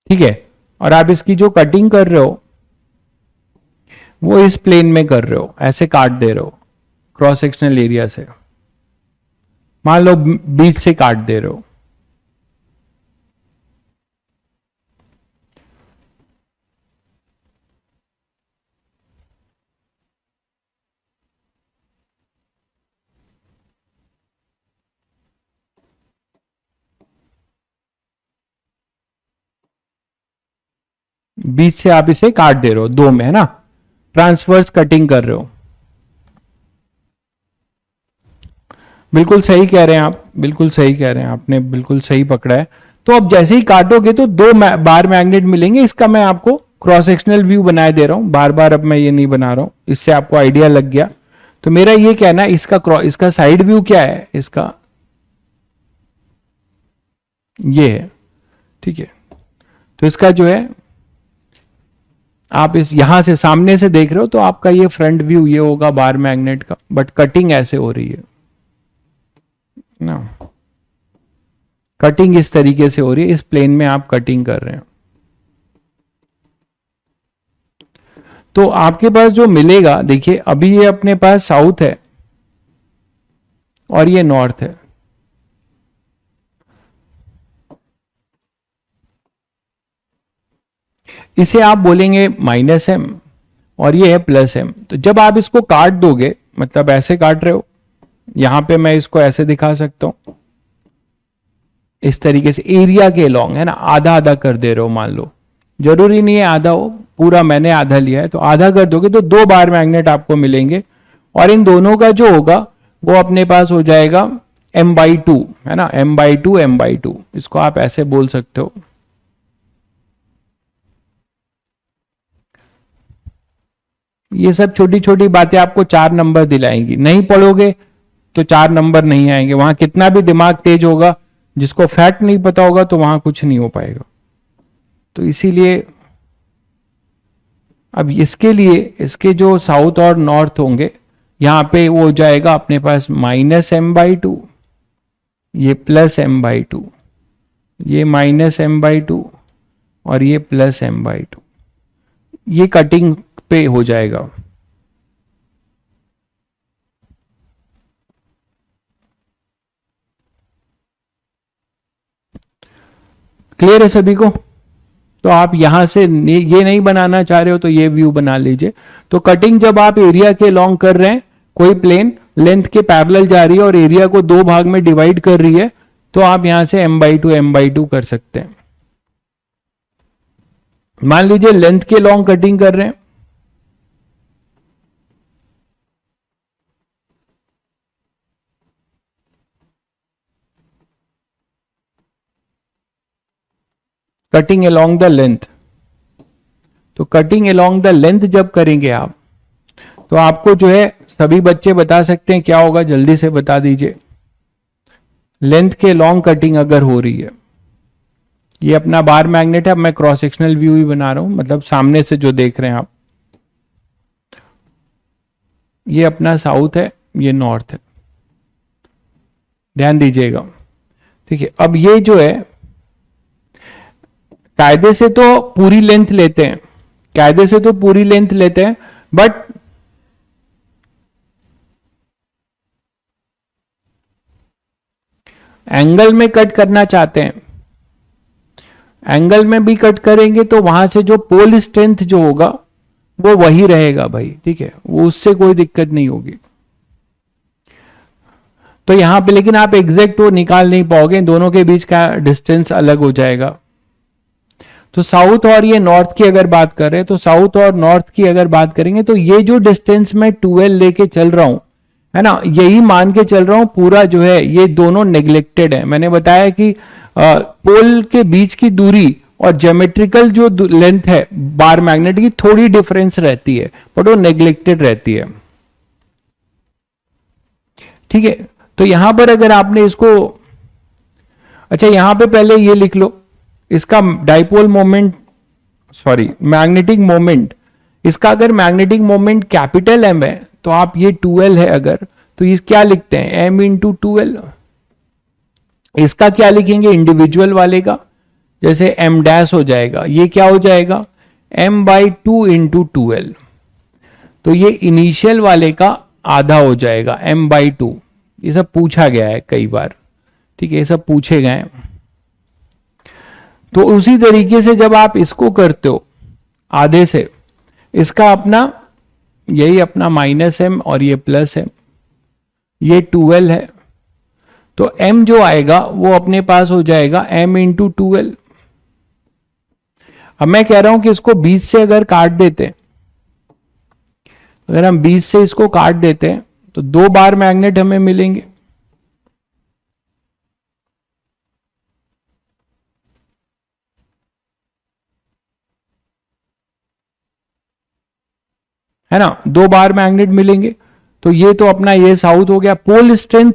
ठीक है, और आप इसकी जो कटिंग कर रहे हो वो इस प्लेन में कर रहे हो, ऐसे काट दे रहे हो क्रॉस सेक्शनल एरिया से, मान लो बीच से काट दे रहे हो। बीच से आप इसे काट दे रहे हो, दो में, है ना, ट्रांसवर्स कटिंग कर रहे हो। बिल्कुल सही कह रहे हैं आप, बिल्कुल सही कह रहे हैं, आपने बिल्कुल सही पकड़ा है। तो अब जैसे ही काटोगे तो दो बार मैग्नेट मिलेंगे। इसका मैं आपको क्रॉस सेक्शनल व्यू बनाए दे रहा हूं, बार बार अब मैं ये नहीं बना रहा हूं, इससे आपको आइडिया लग गया। तो मेरा ये कहना है, इसका साइड व्यू क्या है, इसका ये है। ठीक है, तो इसका जो है आप इस यहां से सामने से देख रहे हो तो आपका ये फ्रंट व्यू ये होगा बार मैग्नेट का, बट कटिंग ऐसे हो रही है ना, कटिंग इस तरीके से हो रही है, इस प्लेन में आप कटिंग कर रहे हैं। तो आपके पास जो मिलेगा, देखिए अभी ये अपने पास साउथ है और ये नॉर्थ है, इसे आप बोलेंगे माइनस एम और ये है प्लस एम। तो जब आप इसको काट दोगे, मतलब ऐसे काट रहे हो, यहां पे मैं इसको ऐसे दिखा सकता हूं, इस तरीके से एरिया के लॉन्ग है ना, आधा आधा कर दे रहे हो, मान लो जरूरी नहीं है आधा हो, पूरा मैंने आधा लिया है, तो आधा कर दोगे तो 2 बार मैग्नेट आपको मिलेंगे, और इन दोनों का जो होगा वो अपने पास हो जाएगा m/2, है ना, m/2 m/2, इसको आप ऐसे बोल सकते हो। ये सब छोटी छोटी बातें आपको 4 नंबर दिलाएंगी, नहीं पढ़ोगे तो 4 नंबर नहीं आएंगे, वहां कितना भी दिमाग तेज होगा, जिसको फैक्ट नहीं पता होगा तो वहां कुछ नहीं हो पाएगा। तो इसीलिए अब इसके लिए इसके जो साउथ और नॉर्थ होंगे, यहां पे वो हो जाएगा अपने पास -m/2, ये +m/2, ये -m/2 और ये +m/2, ये कटिंग पे हो जाएगा। क्लियर है सभी को? तो आप यहां से ये नहीं बनाना चाह रहे हो तो ये व्यू बना लीजिए। तो कटिंग जब आप एरिया के लॉन्ग कर रहे हैं, कोई प्लेन लेंथ के पैरेलल जा रही है और एरिया को 2 भाग में डिवाइड कर रही है, तो आप यहां से m/2 m/2 कर सकते हैं। मान लीजिए लेंथ के लॉन्ग कटिंग कर रहे हैं, कटिंग अलोंग द लेंथ, तो कटिंग अलोंग द लेंथ जब करेंगे आप, तो आपको जो है सभी बच्चे बता सकते हैं क्या होगा, जल्दी से बता दीजिए। लेंथ के लॉन्ग कटिंग अगर हो रही है, ये अपना बार मैग्नेट है, अब मैं क्रॉस सेक्शनल व्यू ही बना रहा हूं, मतलब सामने से जो देख रहे हैं आप, ये अपना साउथ है, ये नॉर्थ है, ध्यान दीजिएगा। ठीक है, अब ये जो है कायदे से तो पूरी लेंथ लेते हैं, कायदे से तो पूरी लेंथ लेते हैं, बट एंगल में कट करना चाहते हैं, एंगल में भी कट करेंगे तो वहां से जो पोल स्ट्रेंथ जो होगा वो वही रहेगा भाई, ठीक है, वो उससे कोई दिक्कत नहीं होगी। तो यहां पे लेकिन आप एग्जैक्ट वो निकाल नहीं पाओगे, दोनों के बीच का डिस्टेंस अलग हो जाएगा। तो साउथ और ये नॉर्थ की अगर बात कर रहे हैं, तो साउथ और नॉर्थ की अगर बात करेंगे तो ये जो डिस्टेंस मैं 12 लेके चल रहा हूं, है ना, यही मान के चल रहा हूं पूरा जो है ये दोनों नेग्लेक्टेड है। मैंने बताया कि पोल के बीच की दूरी और ज्योमेट्रिकल जो लेंथ है बार मैग्नेट की थोड़ी डिफरेंस रहती है, बट वो नेग्लेक्टेड रहती है। ठीक है, तो यहां पर अगर आपने इसको, अच्छा यहां पे पहले ये लिख लो, इसका dipole moment, sorry magnetic moment, इसका अगर मैग्नेटिक मोमेंट कैपिटल एम है तो आप ये 2L है अगर, तो ये क्या लिखते हैं m/2L। इसका क्या लिखेंगे इंडिविजुअल वाले का, जैसे m' हो जाएगा, ये क्या हो जाएगा m/2 × 2L, तो ये इनिशियल वाले का आधा हो जाएगा m/2। ये सब पूछा गया है कई बार, ठीक है, ये सब पूछे गए हैं। तो उसी तरीके से जब आप इसको करते हो आधे से, इसका अपना यही अपना -m और ये +m, ये 2L है, तो m जो आएगा वो अपने पास हो जाएगा m × 2L। अब मैं कह रहा हूं कि इसको 20 से अगर काट देते हैं, अगर हम 20 से इसको काट देते हैं तो 2 बार मैग्नेट हमें मिलेंगे। है ना, 2 बार मैग्नेट मिलेंगे। तो ये तो अपना ये साउथ हो गया। पोल स्ट्रेंथ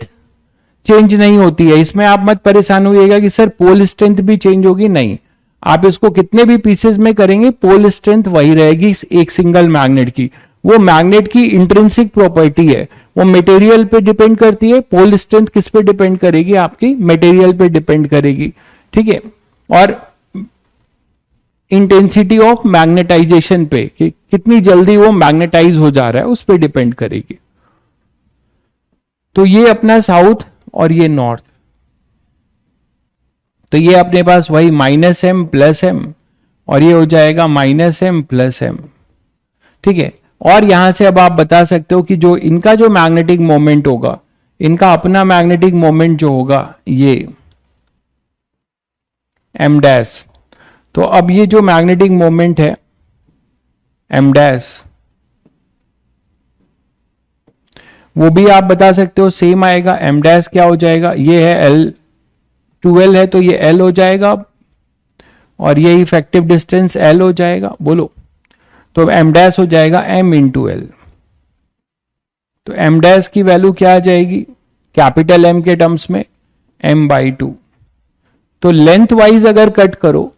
चेंज नहीं होती है, इसमें आप मत परेशान होइएगा कि सर पोल स्ट्रेंथ भी चेंज होगी, नहीं, आप इसको कितने भी पीसेस में करेंगे पोल स्ट्रेंथ वही रहेगी एक सिंगल मैग्नेट की। वो मैग्नेट की इंट्रिंसिक प्रॉपर्टी है, वो मटेरियल पे डिपेंड करती है। पोल स्ट्रेंथ किस पे डिपेंड करेगी? आपकी मटेरियल पे डिपेंड करेगी, ठीक है। और इंटेंसिटी ऑफ मैग्नेटाइजेशन पे कि कितनी जल्दी वो मैग्नेटाइज हो जा रहा है उस पे डिपेंड करेगी। तो ये अपना साउथ और ये नॉर्थ, तो ये अपने पास वही -m + m और ये हो जाएगा -m + m, ठीक है। और यहां से अब आप बता सकते हो कि जो इनका जो मैग्नेटिक मोमेंट होगा, इनका अपना मैग्नेटिक मोमेंट जो होगा ये m', तो अब ये जो मैग्नेटिक मोमेंट है m', वो भी आप बता सकते हो सेम आएगा। m' क्या हो जाएगा? ये है L2L है तो ये L हो जाएगा, और ये इफेक्टिव डिस्टेंस L हो जाएगा। बोलो, तो m' हो जाएगा m × L। तो m' की वैल्यू क्या आ जाएगी कैपिटल M के टर्म्स में? m/2। तो लेंथ वाइज अगर कट करो,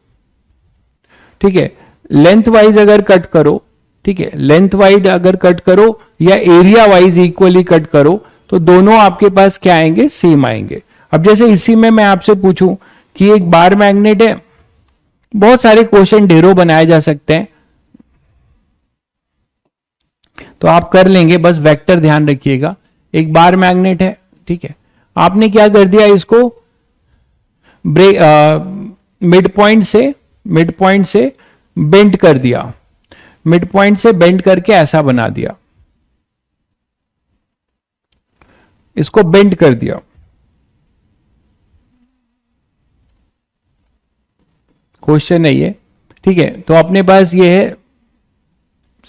ठीक है, लेंथ वाइज अगर कट करो, ठीक है, लेंथ वाइज अगर कट करो या एरिया वाइज इक्वली कट करो, तो दोनों आपके पास क्या आएंगे? सेम आएंगे। अब जैसे इसी में मैं आपसे पूछूं कि एक बार मैग्नेट है, बहुत सारे क्वेश्चन ढेरों बनाए जा सकते हैं, तो आप कर लेंगे, बस वेक्टर ध्यान रखिएगा। एक बार मैग्नेट है, ठीक है, आपने क्या कर दिया, इसको मिड पॉइंट से बेंड कर दिया, मिड पॉइंट से बेंड करके ऐसा बना दिया, इसको बेंड कर दिया। क्वेश्चन है ये, ठीक है। तो अपने पास ये है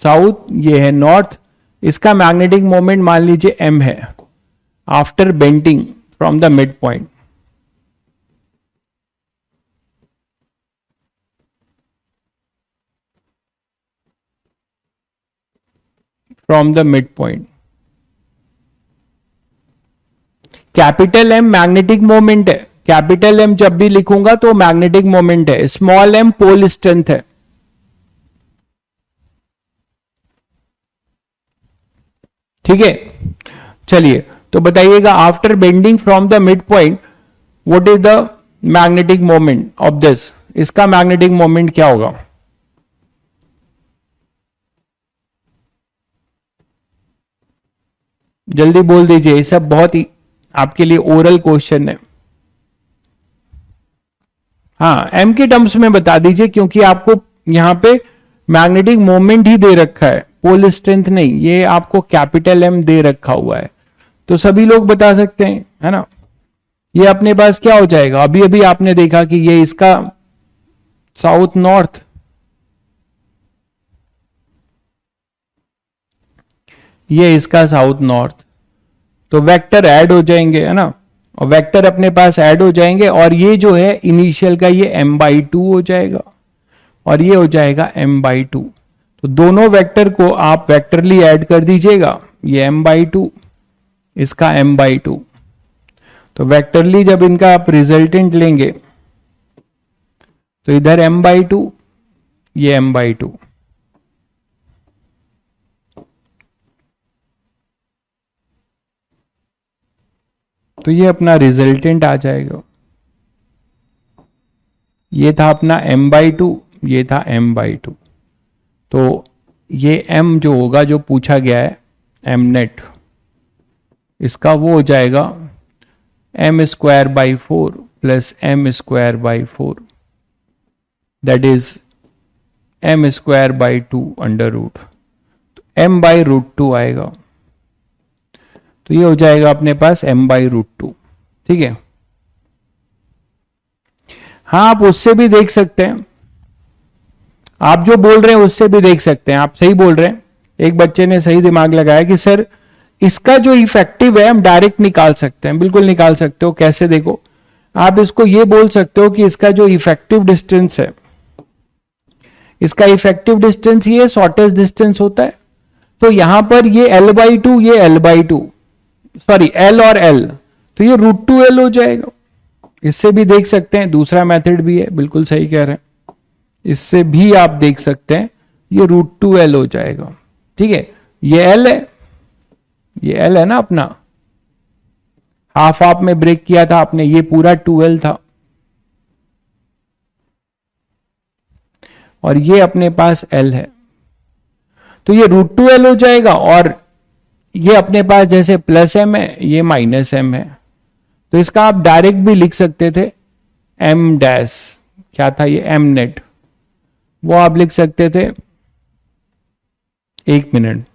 साउथ, ये है नॉर्थ, इसका मैग्नेटिक मोमेंट मान लीजिए m है after bending from the mid point. From the mid point, capital M magnetic moment है, कैपिटल M जब भी लिखूंगा तो मैग्नेटिक मोमेंट है, स्मॉल m पोल स्ट्रेंथ है, ठीक है। चलिए, तो बताइएगा after bending from the mid point what is the magnetic moment of this, इसका मैग्नेटिक मोमेंट क्या होगा? जल्दी बोल दीजिए, ये सब बहुत ही आपके लिए ओरल क्वेश्चन है। हाँ, m के टर्म्स में बता दीजिए, क्योंकि आपको यहां पे मैग्नेटिक मोमेंट ही दे रखा है, पोल स्ट्रेंथ नहीं, ये आपको कैपिटल M दे रखा हुआ है, तो सभी लोग बता सकते हैं, है ना। ये अपने पास क्या हो जाएगा? अभी अभी आपने देखा कि ये इसका साउथ नॉर्थ, ये इसका साउथ नॉर्थ, तो वेक्टर ऐड हो जाएंगे, है ना, और वेक्टर अपने पास ऐड हो जाएंगे, और ये जो है इनिशियल का ये m/2 हो जाएगा, और ये हो जाएगा m/2। तो दोनों वेक्टर को आप वेक्टरली ऐड कर दीजिएगा, ये m/2, इसका m/2। तो वेक्टरली जब इनका आप रिजल्टेंट लेंगे तो इधर m/2, ये m/2, तो ये अपना रिजल्टेंट आ जाएगा। ये था अपना m/2, ये था m/2, तो ये m जो होगा, जो पूछा गया है m नेट, इसका वो हो जाएगा m²/4 + m²/4, that is m²/2 under root, तो m/√2 आएगा, तो ये हो जाएगा अपने पास m/√2, ठीक है। हाँ, आप उससे भी देख सकते हैं, आप जो बोल रहे हैं उससे भी देख सकते हैं, आप सही बोल रहे हैं। एक बच्चे ने सही दिमाग लगाया कि सर इसका जो इफेक्टिव है हम डायरेक्ट निकाल सकते हैं, बिल्कुल निकाल सकते हो। कैसे? देखो, आप इसको ये बोल सकते हो कि इसका जो इफेक्टिव डिस्टेंस है, इसका इफेक्टिव डिस्टेंस ये शॉर्टेस्ट डिस्टेंस होता है, तो यहां पर ये L/2, ये L/2, सॉरी L और L, तो ये √2L हो जाएगा। इससे भी देख सकते हैं, दूसरा मेथड भी है, बिल्कुल सही कह रहे हैं। इससे भी आप देख सकते हैं ये √2L हो जाएगा। ठीक है, ये L है, ये L है ना अपना, हाफ हाफ में ब्रेक किया था आपने, ये पूरा 2L था, और ये अपने पास L है, तो ये √2L हो जाएगा। और ये अपने पास जैसे +M है, ये -M है, तो इसका आप डायरेक्ट भी लिख सकते थे M डैश, क्या था ये M नेट, वो आप लिख सकते थे, 1 मिनट,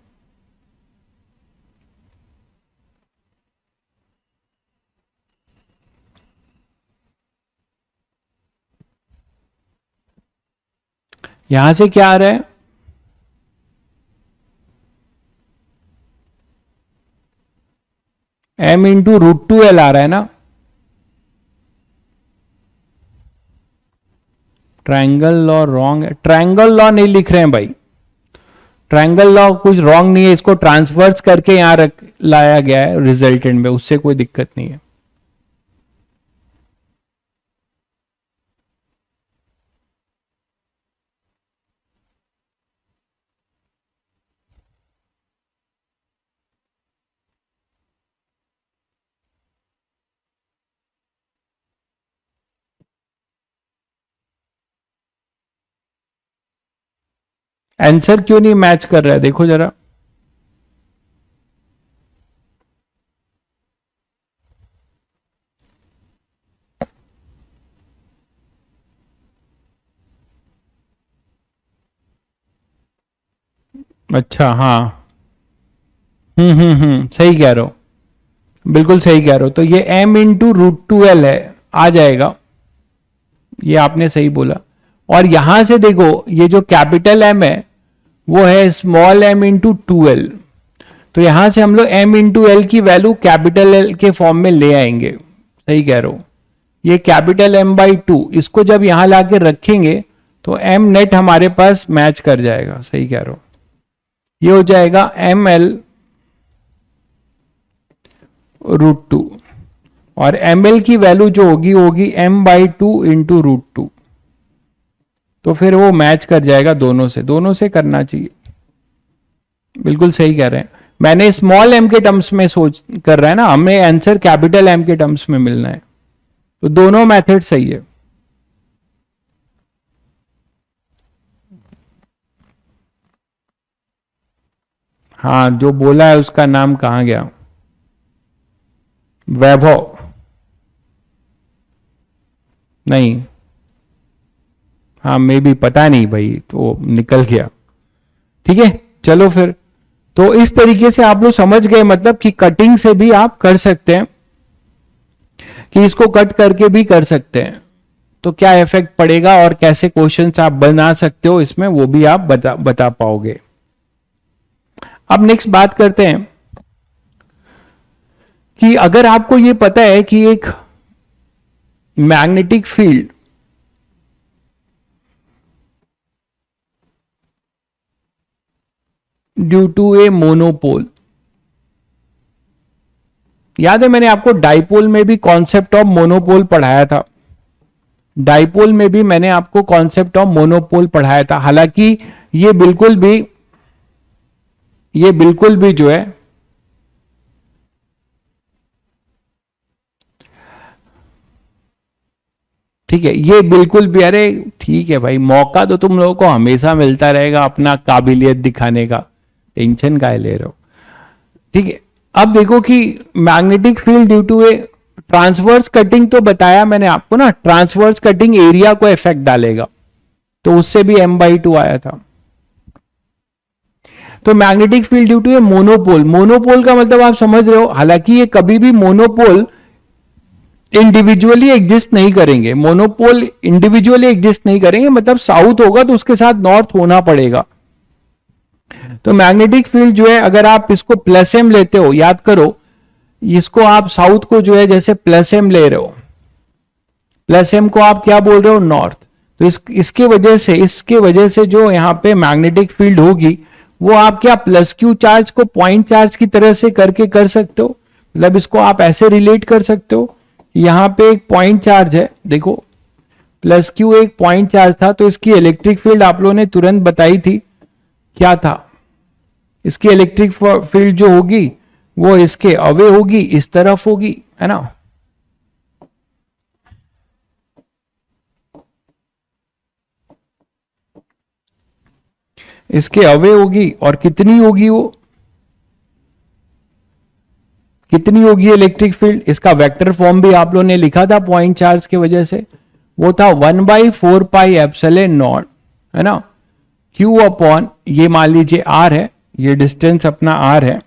यहां से क्या आ रहा है, M इंटू √2L आ रहा है ना, ट्रायंगल लॉ रॉन्ग है, ट्रायंगल लॉ नहीं लिख रहे हैं भाई, ट्रायंगल लॉ कुछ रॉन्ग नहीं है, इसको ट्रांसवर्स करके यहां रख लाया गया है रिजल्टेंट में, उससे कोई दिक्कत नहीं है। आंसर क्यों नहीं मैच कर रहा है, देखो जरा, अच्छा हाँ, सही कह रहे हो, बिल्कुल सही कह रहे हो, तो ये M इंटू √2L है, आ जाएगा, ये आपने सही बोला। और यहां से देखो ये जो कैपिटल M है वो है स्मॉल m इंटू 2L, तो यहां से हम लोग M इंटू L की वैल्यू कैपिटल L के फॉर्म में ले आएंगे, सही कह रहे हो, ये कैपिटल M/2, इसको जब यहां लाके रखेंगे तो M नेट हमारे पास मैच कर जाएगा, सही कह रहे हो, ये हो जाएगा ML √2, और ML की वैल्यू जो होगी होगी M/2 इंटू √2, तो फिर वो मैच कर जाएगा दोनों से करना चाहिए, बिल्कुल सही कह रहे हैं। मैंने स्मॉल m के टर्म्स में सोच कर रहा है ना, हमें आंसर कैपिटल M के टर्म्स में मिलना है, तो दोनों मेथड सही है। हाँ, जो बोला है उसका नाम कहां गया, वैभव, नहीं, हाँ मे भी, पता नहीं भाई, तो निकल गया, ठीक है, चलो फिर, तो इस तरीके से आप लोग समझ गए, मतलब कि कटिंग से भी आप कर सकते हैं, कि इसको कट करके भी कर सकते हैं, तो क्या इफेक्ट पड़ेगा और कैसे क्वेश्चंस आप बना सकते हो इसमें, वो भी आप बता पाओगे। अब नेक्स्ट बात करते हैं कि अगर आपको ये पता है कि एक magnetic field due to a monopole, याद है मैंने आपको डाइपोल में भी कॉन्सेप्ट ऑफ मोनोपोल पढ़ाया था, डाइपोल में भी मैंने आपको कॉन्सेप्ट ऑफ मोनोपोल पढ़ाया था, हालांकि ये बिल्कुल भी जो है ठीक है, ये बिल्कुल भी, अरे ठीक है भाई, मौका तो तुम लोगों को हमेशा मिलता रहेगा अपना काबिलियत दिखाने का, टेंशन काहे ले रहे हो, ठीक है। अब देखो कि magnetic field due to a transverse cutting, तो बताया मैंने आपको ना, ट्रांसवर्स कटिंग एरिया को इफेक्ट डालेगा, तो उससे भी M/2 आया था। तो magnetic field due to a monopole, monopole का मतलब आप समझ रहे हो, हालांकि ये कभी भी मोनोपोल इंडिविजुअली एग्जिस्ट नहीं करेंगे, मोनोपोल इंडिविजुअली एग्जिस्ट नहीं करेंगे, मतलब साउथ होगा तो उसके साथ नॉर्थ होना पड़ेगा। तो मैग्नेटिक फील्ड जो है, अगर आप इसको +M लेते हो, याद करो, इसको आप साउथ को जो है जैसे +M ले रहे हो, +M को आप क्या बोल रहे हो, नॉर्थ, तो इसके वजह से जो यहां पे मैग्नेटिक फील्ड होगी वो आप क्या +Q चार्ज को पॉइंट चार्ज की तरह से करके कर सकते हो, मतलब इसको आप ऐसे रिलेट कर सकते हो, यहां पे एक पॉइंट चार्ज है, देखो प्लस क्यू एक पॉइंट चार्ज था, तो इसकी इलेक्ट्रिक फील्ड आप लोगों ने तुरंत बताई थी क्या था। इसकी इलेक्ट्रिक फील्ड जो होगी वो इसके अवे होगी, इस तरफ होगी, है ना। इसके अवे होगी, और कितनी होगी वो, कितनी होगी इलेक्ट्रिक फील्ड। इसका वेक्टर फॉर्म भी आप लोगों ने लिखा था पॉइंट चार्ज की वजह से, वो था 1/4πε0, है ना। Q अपॉन, ये मान लीजिए R है, ये डिस्टेंस अपना R है,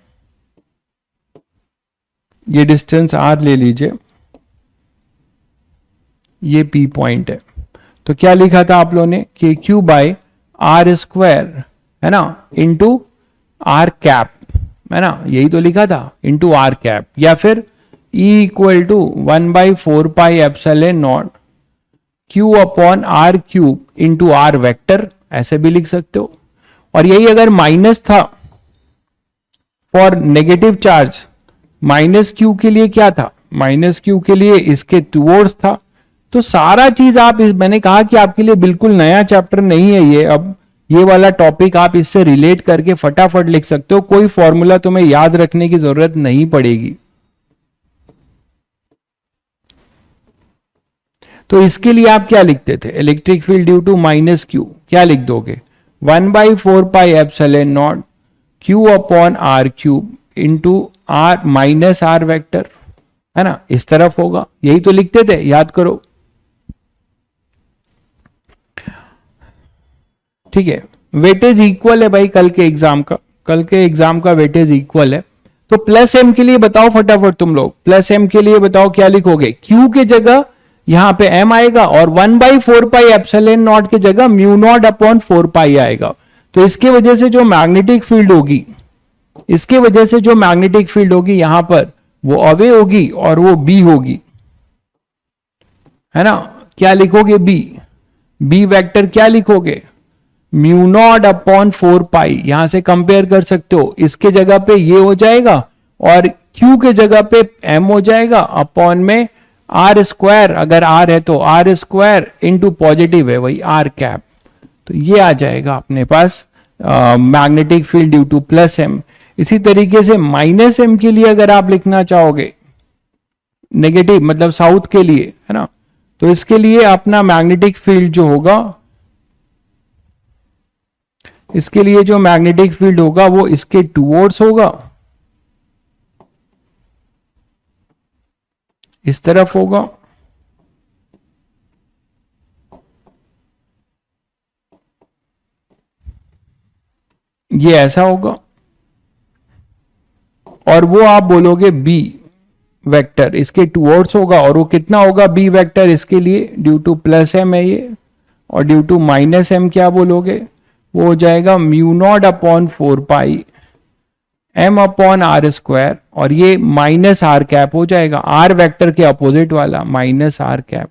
ये डिस्टेंस R ले लीजिए, ये P पॉइंट है। तो क्या लिखा था आप लोगों ने कि Q/R², है ना, इंटू R कैप, है ना, यही तो लिखा था, इंटू R कैप, या फिर E equal to 1/4πε0 Q upon R³ into R vector, ऐसे भी लिख सकते हो। और यही अगर माइनस था for negative charge, minus Q के लिए क्या था, माइनस Q के लिए इसके टुवर्ड्स था। तो सारा चीज आप, मैंने कहा कि आपके लिए बिल्कुल नया चैप्टर नहीं है ये, अब ये वाला टॉपिक आप इससे रिलेट करके फटाफट लिख सकते हो, कोई फॉर्मूला तुम्हें याद रखने की जरूरत नहीं पड़ेगी। तो इसके लिए आप क्या लिखते थे, electric field due to minus Q, क्या लिख दोगे, 1/4πε0 Q upon R³ into R minus R vector, है ना, इस तरफ होगा, यही तो लिखते थे, याद करो। ठीक है, वेटेज इक्वल है भाई कल के एग्जाम का, कल के एग्जाम का वेटेज इक्वल है। तो प्लस एम के लिए बताओ फटाफट तुम लोग, प्लस एम के लिए बताओ क्या लिखोगे, क्यू के जगह यहां पे एम आएगा, और 1/4πε0 की जगह μ0/4π आएगा। तो इसके वजह से जो मैग्नेटिक फील्ड होगी, इसके वजह से जो मैग्नेटिक फील्ड होगी यहां पर, वो अवे होगी और वो बी होगी, है ना। क्या लिखोगे, बी वेक्टर क्या लिखोगे, μ0/4π, यहां से कंपेयर कर सकते हो, इसके जगह पे ये हो जाएगा और Q के जगह पे M हो जाएगा, अपॉन में R², अगर R है तो R² इंटू पॉजिटिव है वही R कैप। तो ये आ जाएगा अपने पास magnetic field due to plus M. इसी तरीके से माइनस एम के लिए अगर आप लिखना चाहोगे, नेगेटिव मतलब साउथ के लिए, है ना, तो इसके लिए अपना मैग्नेटिक फील्ड जो होगा, इसके लिए जो मैग्नेटिक फील्ड होगा वो इसके टुवर्ड्स होगा, इस तरफ होगा, ये ऐसा होगा, और वो आप बोलोगे बी वेक्टर इसके टुवर्ड्स होगा, और वो कितना होगा बी वेक्टर इसके लिए, ड्यू टू प्लस एम है ये, और ड्यू टू माइनस एम क्या बोलोगे, वो हो जाएगा μ0/4π m अपॉन R², और ये माइनस R कैप हो जाएगा, R वेक्टर के अपोजिट वाला माइनस R कैप।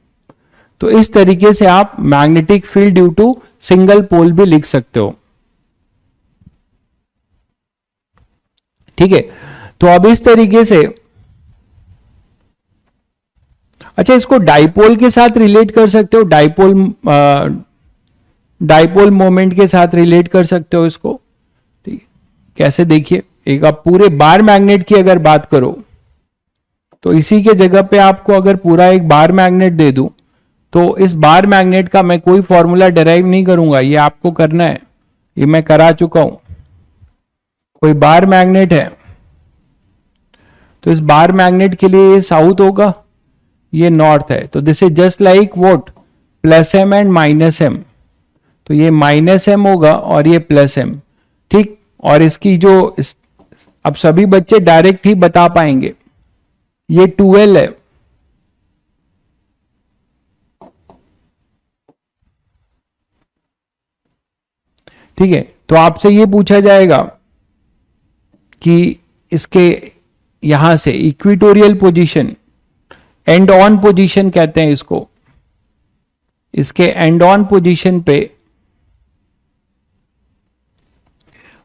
तो इस तरीके से आप magnetic field due to single pole भी लिख सकते हो। ठीक है, तो अब इस तरीके से, अच्छा इसको डाइपोल के साथ रिलेट कर सकते हो, डाइपोल मोमेंट के साथ रिलेट कर सकते हो इसको। ठीक, कैसे देखिए, एक आप पूरे बार मैग्नेट की अगर बात करो, तो इसी के जगह पे आपको अगर पूरा एक बार मैग्नेट दे दूं, तो इस बार मैग्नेट का मैं कोई फॉर्मूला डिराइव नहीं करूंगा, ये आपको करना है, ये मैं करा चुका हूं। कोई बार मैग्नेट है, तो इस बार मैग्नेट के लिए ये साउथ होगा, ये नॉर्थ है, तो this is just like what, plus M and minus M. तो ये माइनस एम होगा और ये प्लस एम। ठीक, और इसकी जो अब सभी बच्चे डायरेक्ट ही बता पाएंगे, ये 2L है, ठीक है। तो आपसे ये पूछा जाएगा कि इसके यहां से equatorial position, end on position कहते हैं इसको, इसके एंड ऑन पोजीशन पे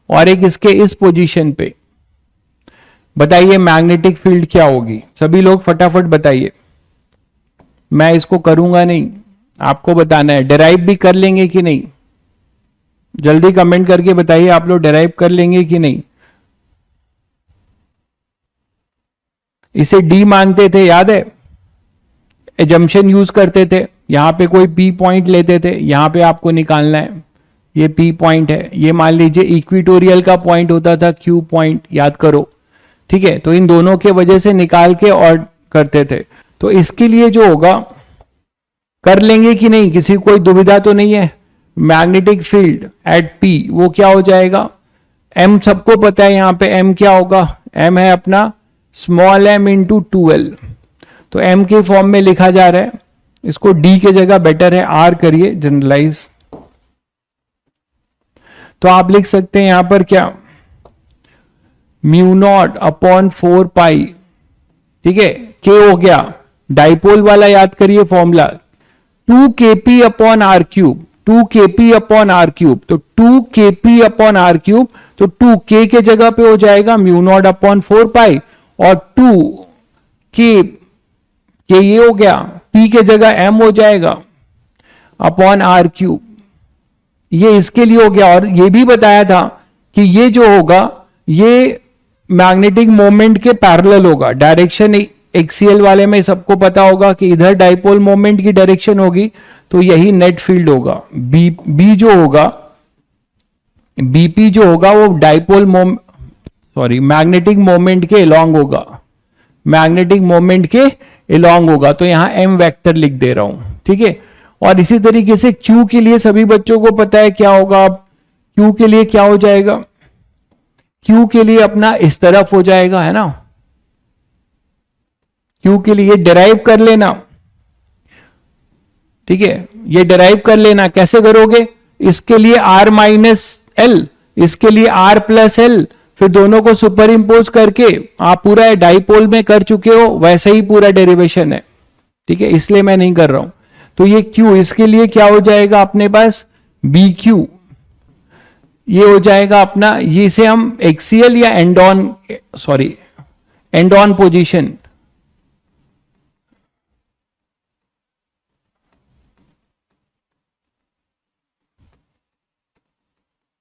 और एक इसके इस पोजीशन पे, बताइए मैग्नेटिक फील्ड क्या होगी। सभी लोग फटाफट बताइए, मैं इसको करूंगा नहीं, आपको बताना है। डिराइव भी कर लेंगे कि नहीं, जल्दी कमेंट करके बताइए आप लोग डिराइव कर लेंगे कि नहीं। इसे डी मानते थे, याद है, एजम्पशन यूज करते थे। यहां पे कोई पी पॉइंट लेते थे, यहां पे आपको निकालना है, ये पी पॉइंट है, ये मान लीजिए इक्विटोरियल का पॉइंट होता था क्यू पॉइंट, याद करो, ठीक है। तो इन दोनों के वजह से निकाल के और करते थे। तो इसके लिए जो होगा, कर लेंगे कि नहीं, किसी को कोई दुविधा तो नहीं है। मैग्नेटिक फील्ड एट पी वो क्या हो जाएगा, एम सबको पता है, यहां पे एम क्या होगा, एम है अपना स्मॉल एम इंटू 2l। तो एम के फॉर्म में लिखा जा रहा है, इसको डी के जगह बेटर है आर करिए जनरलाइज। तो आप लिख सकते हैं यहां पर क्या, म्यू नॉट अपॉन 4 पाई, ठीक है, के हो गया, डाइपोल वाला याद करिए formula, 2 kp upon R cube, 2 kp upon R cube. तो 2 kp अपॉन आर क्यूब, तो 2 k के जगह पे हो जाएगा म्यू नॉट अपॉन 4 पाई, और 2 के ये हो गया, p के जगह m हो जाएगा अपॉन आर क्यूब। ये इसके लिए हो गया। और ये भी बताया था कि ये जो होगा ये मैग्नेटिक मोमेंट के पैरेलल होगा, डायरेक्शन एक्सियल वाले में सबको पता होगा कि इधर डाइपोल मोमेंट की डायरेक्शन होगी, तो यही नेट फील्ड होगा। बी जो होगा, बीपी जो होगा वो डाइपोल मैग्नेटिक मोमेंट के अलोंग होगा, मैग्नेटिक मोमेंट के अलोंग होगा। तो यहां एम वेक्टर लिख दे रहा हूं, ठीक है। और इसी तरीके से क्यू के लिए सभी बच्चों को पता है क्या होगा। अब क्यू के लिए क्या हो जाएगा, क्यू के लिए अपना इस तरफ हो जाएगा, है ना। क्यू के लिए डिराइव कर लेना, ठीक है, ये डिराइव कर लेना। कैसे करोगे, इसके लिए आर माइनस एल, इसके लिए आर प्लस एल, फिर दोनों को सुपर इंपोज करके आप पूरा डाइपोल में कर चुके हो, वैसे ही पूरा डेरिवेशन है, ठीक है, इसलिए मैं नहीं कर रहा हूं। तो ये क्यू, इसके लिए क्या हो जाएगा अपने पास, बी क्यू, ये हो जाएगा अपना, ये से हम एक्सियल या end on, sorry end on position,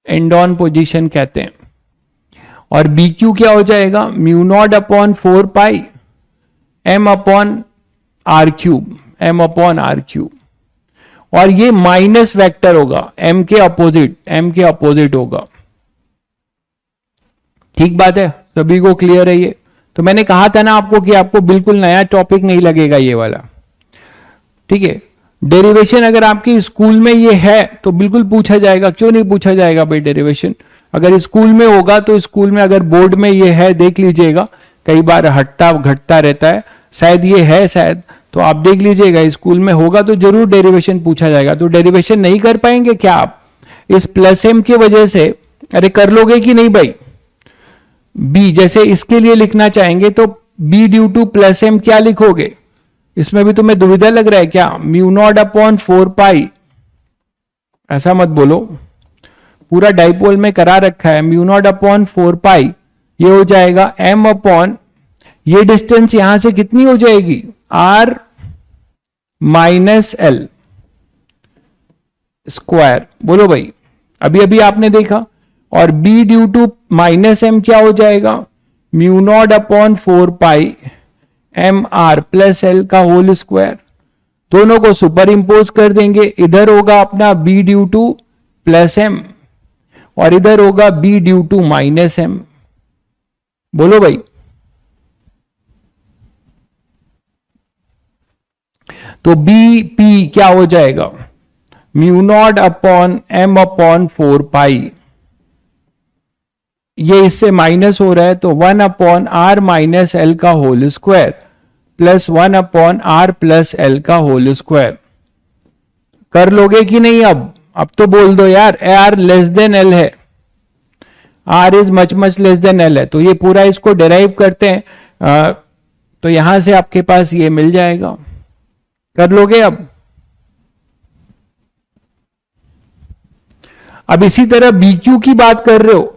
end on position कहते हैं। और बी क्यू क्या हो जाएगा, mu naught upon 4 pi M upon R cube, M upon R cube. और ये माइनस वेक्टर होगा, एम के अपोजिट, एम के अपोजिट होगा। ठीक बात है, सभी को क्लियर है ये। तो मैंने कहा था ना आपको कि आपको बिल्कुल नया टॉपिक नहीं लगेगा ये वाला, ठीक है। डेरिवेशन अगर आपकी स्कूल में ये है तो बिल्कुल पूछा जाएगा, क्यों नहीं पूछा जाएगा भाई डेरिवेशन। अगर स्कूल में होगा तो स्कूल में, अगर बोर्ड में ये है देख लीजिएगा, कई बार हटता घटता रहता है, शायद ये है शायद, तो आप देख लीजिएगा स्कूल में होगा तो जरूर डेरिवेशन पूछा जाएगा। तो डेरिवेशन नहीं कर पाएंगे क्या आप इस प्लस एम की वजह से, अरे कर लोगे कि नहीं भाई। बी जैसे इसके लिए लिखना चाहेंगे तो B due to plus M क्या लिखोगे, इसमें भी तुम्हें दुविधा लग रहा है क्या, म्यू नॉट अपॉन 4 पाई, ऐसा मत बोलो, पूरा डाइपोल में करा रखा है, म्यू नॉट अपॉन 4 पाई, ये हो जाएगा एम अपॉन, ये डिस्टेंस यहां से कितनी हो जाएगी, आर माइनस एल स्क्वायर, बोलो भाई, अभी अभी आपने देखा। और B due to minus M क्या हो जाएगा, mu naught upon 4 pi M R plus L का होल स्क्वायर। दोनों को सुपर इंपोज कर देंगे, इधर होगा अपना B due to plus M और इधर होगा B due to minus M, बोलो भाई। तो बी पी क्या हो जाएगा, mu naught upon M upon 4 pi, ये इससे माइनस हो रहा है तो 1 अपॉन आर माइनस एल का whole square plus 1 upon R plus L का होल स्क्वायर। कर लोगे कि नहीं, अब तो बोल दो यार, आर लेस देन एल है, R is much much less than L है। तो ये पूरा इसको डिराइव करते हैं, तो यहां से आपके पास ये मिल जाएगा, कर लोगे। अब इसी तरह बी क्यू की बात कर रहे हो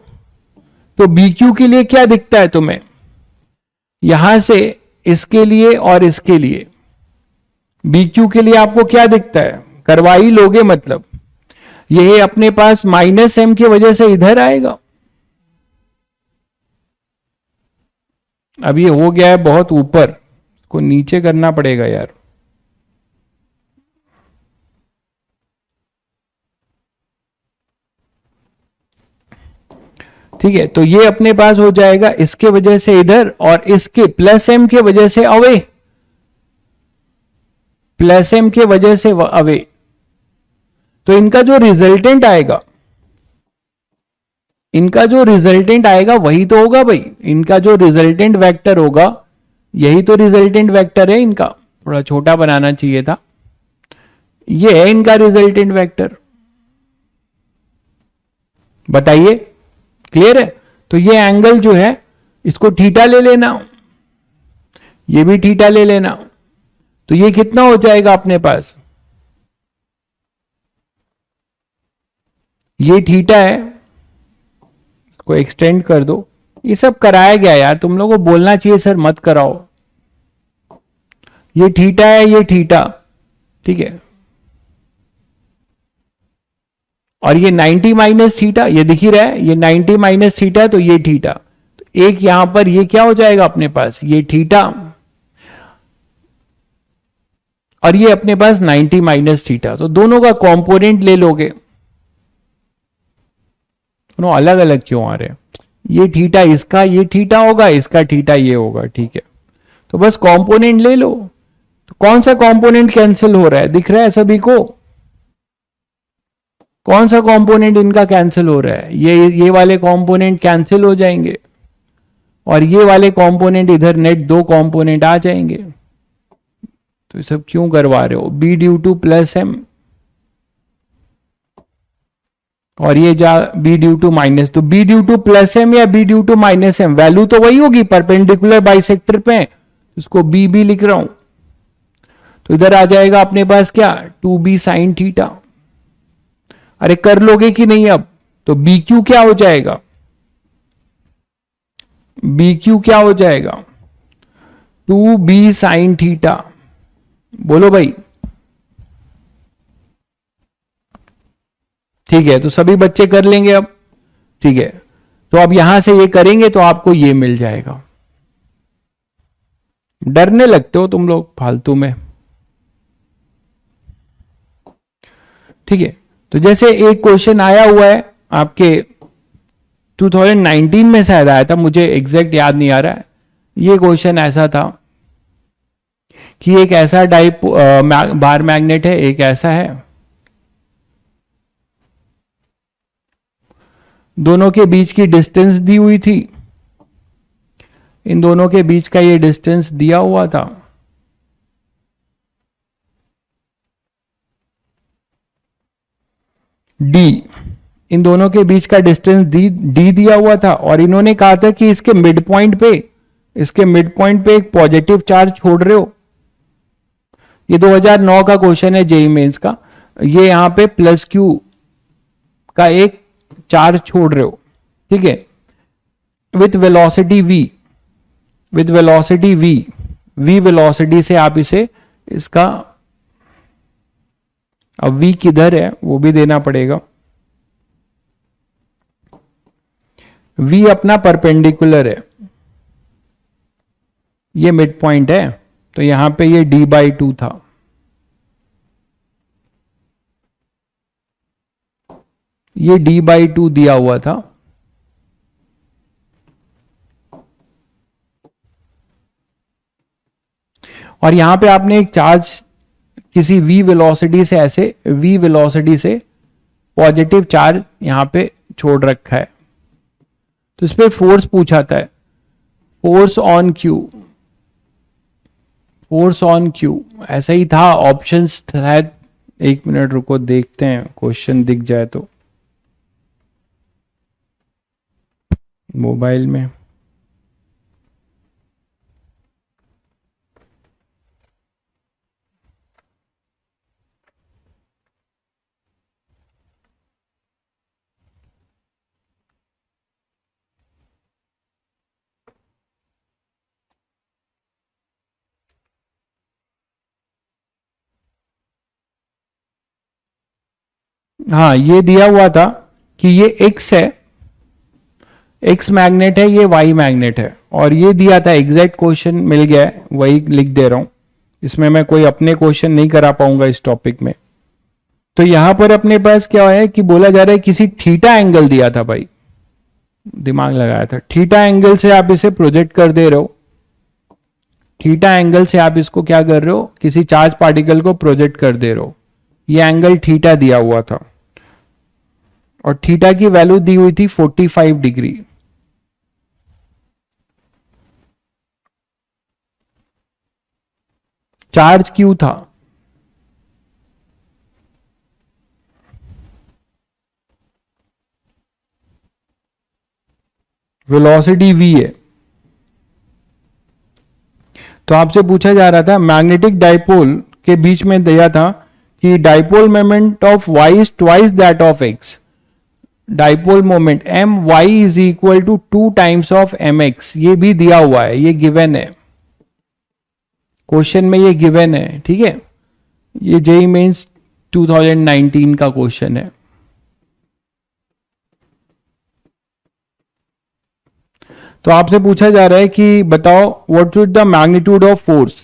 तो बी क्यू के लिए क्या दिखता है तुम्हें, यहां से इसके लिए और इसके लिए, बी क्यू के लिए आपको क्या दिखता है, करवा ही लोगे मतलब। ये अपने पास -m की वजह से इधर आएगा। अब ये हो गया है बहुत ऊपर, को नीचे करना पड़ेगा यार। ठीक है, तो ये अपने पास हो जाएगा इसके वजह से इधर, और इसके +m के वजह से अवे, +m के वजह से अवे। तो इनका जो रिजल्टेंट आएगा, इनका जो रिजल्टेंट आएगा वही तो होगा भाई। इनका जो रिजल्टेंट वेक्टर होगा, यही तो रिजल्टेंट वेक्टर है इनका। थोड़ा छोटा बनाना चाहिए था। ये है इनका रिजल्टेंट वेक्टर। बताइए, क्लियर है? तो ये एंगल जो है, इसको थीटा ले लेना, ये भी थीटा ले लेना। तो ये कितना हो जाएगा अपने पास? ये थीटा है, इसको एक्सटेंड कर दो। ये सब कराया गया यार, तुम लोगों को बोलना चाहिए सर मत कराओ। ये थीटा है, ये थीटा, ठीक है। और ये 90 माइनस थीटा, ये दिख ही रहा है, ये 90 माइनस थीटा, तो ये थीटा। तो एक यहां पर ये क्या हो जाएगा अपने पास, ये थीटा, और ये अपने पास 90 माइनस थीटा। तो दोनों का कंपोनेंट ले लोगे। दोनों अलग अलग क्यों आ रहे हैं? ये थीटा इसका, ये थीटा होगा, इसका थीटा ये होगा, ठीक है। तो बस कंपोनेंट ले लो। तो कौन सा कंपोनेंट कैंसिल हो रहा है, दिख रहा है सभी को? कौन सा कंपोनेंट इनका कैंसिल हो रहा है? ये वाले कंपोनेंट कैंसिल हो जाएंगे, और ये वाले कंपोनेंट इधर नेट 2 कंपोनेंट आ जाएंगे। तो ये सब क्यों करवा रहे हो? b ड्यू टू +m, और ये जा b ड्यू टू माइनस। तो b ड्यू टू +m या b due to -m, value तो वही होगी, परपेंडिकुलर बाइसेक्टर पे। इसको b लिख रहा हूं। तो इधर आ जाएगा अपने पास क्या, 2b sin थीटा। अरे कर लोगे कि नहीं अब? तो BQ क्या हो जाएगा? BQ क्या हो जाएगा? 2b sin theta. बोलो भाई। ठीक है, तो सभी बच्चे कर लेंगे अब। ठीक है, तो अब यहां से ये करेंगे तो आपको ये मिल जाएगा। डरने लगते हो तुम लोग फालतू में। ठीक है, तो जैसे एक क्वेश्चन आया हुआ है आपके 2019 में शायद आया था, मुझे एग्जैक्ट याद नहीं आ रहा है। ये क्वेश्चन ऐसा था कि एक ऐसा टाइप बार मैग्नेट है, एक ऐसा है, दोनों के बीच की डिस्टेंस दी हुई थी। इन दोनों के बीच का ये डिस्टेंस दिया हुआ था। डी, इन दोनों के बीच का डिस्टेंस डी दिया हुआ था, और इन्होंने कहा था कि इसके मिड पॉइंट पे, इसके मिड पॉइंट पे एक पॉजिटिव चार्ज छोड़ रहे हो। ये 2009 का क्वेश्चन है जेई मेंस का। ये यहां पे +q का एक चार्ज छोड़ रहे हो, ठीक है, with velocity v, with velocity v velocity से आप इसे, इसका, अब v किधर है वो भी देना पड़ेगा। v अपना परपेंडिकुलर है, ये मिड पॉइंट है, तो यहां पे ये d/2 था। ये d/2 दिया हुआ था। और यहां पे आपने एक चार्ज किसी v वेलोसिटी से, ऐसे v वेलोसिटी से पॉजिटिव चार्ज यहां पे छोड़ रखा है। तो इस पे फोर्स पूछा था, force on Q, force on Q ऐसा ही था, ऑप्शंस शायद। एक मिनट रुको, देखते हैं क्वेश्चन दिख जाए तो मोबाइल में। हाँ, ये दिया हुआ था कि ये एक्स है, एक्स मैग्नेट है, ये वाई मैग्नेट है, और ये दिया था, एग्जैक्ट क्वेश्चन मिल गया है, वही लिख दे रहा हूं। इसमें मैं कोई अपने क्वेश्चन नहीं करा पाऊंगा इस टॉपिक में। तो यहां पर अपने पास क्या है कि बोला जा रहा है किसी थीटा एंगल दिया था भाई, दिमाग लगाया था, थीटा एंगल से आप इसे प्रोजेक्ट कर दे रहे हो, थीटा एंगल से आप इसको क्या कर रहे हो, किसी चार्ज पार्टिकल को प्रोजेक्ट कर दे रहे हो। ये एंगल थीटा दिया हुआ था और थीटा की वैल्यू दी हुई थी 45 डिग्री। चार्ज क्यू था, वेलोसिटी v है। तो आपसे पूछा जा रहा था मैग्नेटिक डाइपोल के बीच में दिया था कि dipole moment of y is twice that of x। Dipole moment M Y is equal to 2 times of M X, ये भी दिया हुआ है, ये गिवन है क्वेश्चन में, ये गिवन है, ठीक है। ये जेई मेंस 2019 का क्वेश्चन है। तो आपसे पूछा जा रहा है कि बताओ what is the magnitude of force.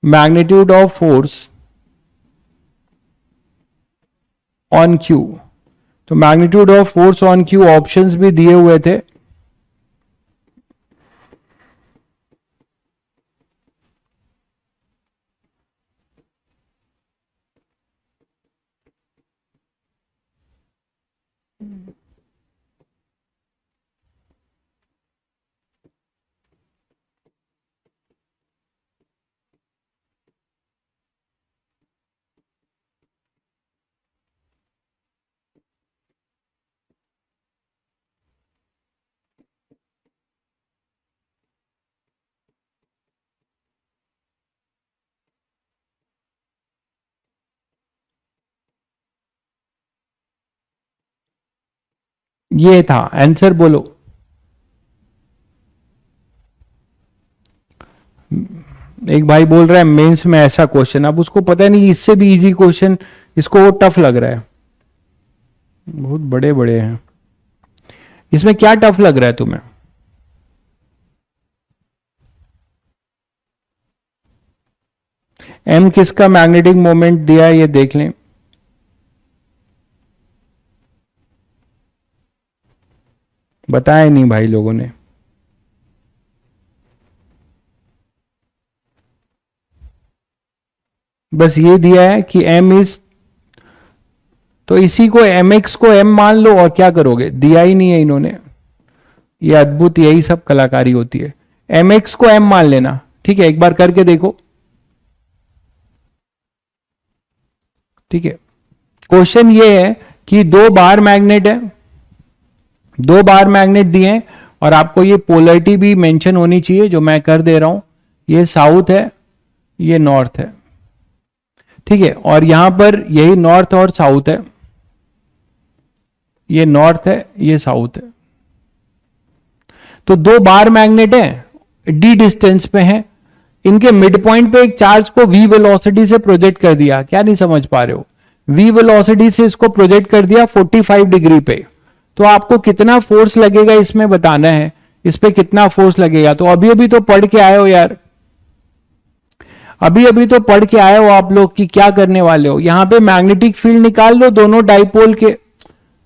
Magnitude of force on Q. तो magnitude of force on Q options भी दिए हुए थे। ये था आंसर, बोलो। एक भाई बोल रहा है मेंस में ऐसा क्वेश्चन, अब उसको पता नहीं इससे भी इजी क्वेश्चन इसको वो टफ लग रहा है, बहुत बड़े बड़े हैं। इसमें क्या टफ लग रहा है तुम्हें? एम किसका मैग्नेटिक मोमेंट दिया है ये देख लें। बताया नहीं भाई लोगों ने। बस ये दिया है कि m इज, तो इसी को mx को m मान लो और क्या करोगे, दिया ही नहीं है इन्होंने। ये अद्भुत, यही सब कलाकारी होती है। mx को m मान लेना, ठीक है, एक बार करके देखो, ठीक है। क्वेश्चन ये है कि 2 बार मैग्नेट है, 2 बार मैग्नेट दिए हैं और आपको ये पोलरिटी भी मेंशन होनी चाहिए, जो मैं कर दे रहा हूं। ये साउथ है, ये नॉर्थ है, ठीक है, और यहां पर यही नॉर्थ और साउथ है, ये नॉर्थ है, ये साउथ है। तो 2 बार मैग्नेट है, डी डिस्टेंस पे है, इनके मिड पॉइंट पे एक चार्ज को v वेलोसिटी से प्रोजेक्ट कर दिया। क्या नहीं समझ पा रहे हो? v वेलोसिटी से इसको प्रोजेक्ट कर दिया 45 डिग्री पे। तो आपको कितना फोर्स लगेगा इसमें बताना है, इस पे कितना फोर्स लगेगा। तो अभी अभी तो पढ़ के आए हो यार, अभी अभी तो पढ़ के आए हो आप लोग कि क्या करने वाले हो। यहां पे मैग्नेटिक फील्ड निकाल लो दोनों डाइपोल के,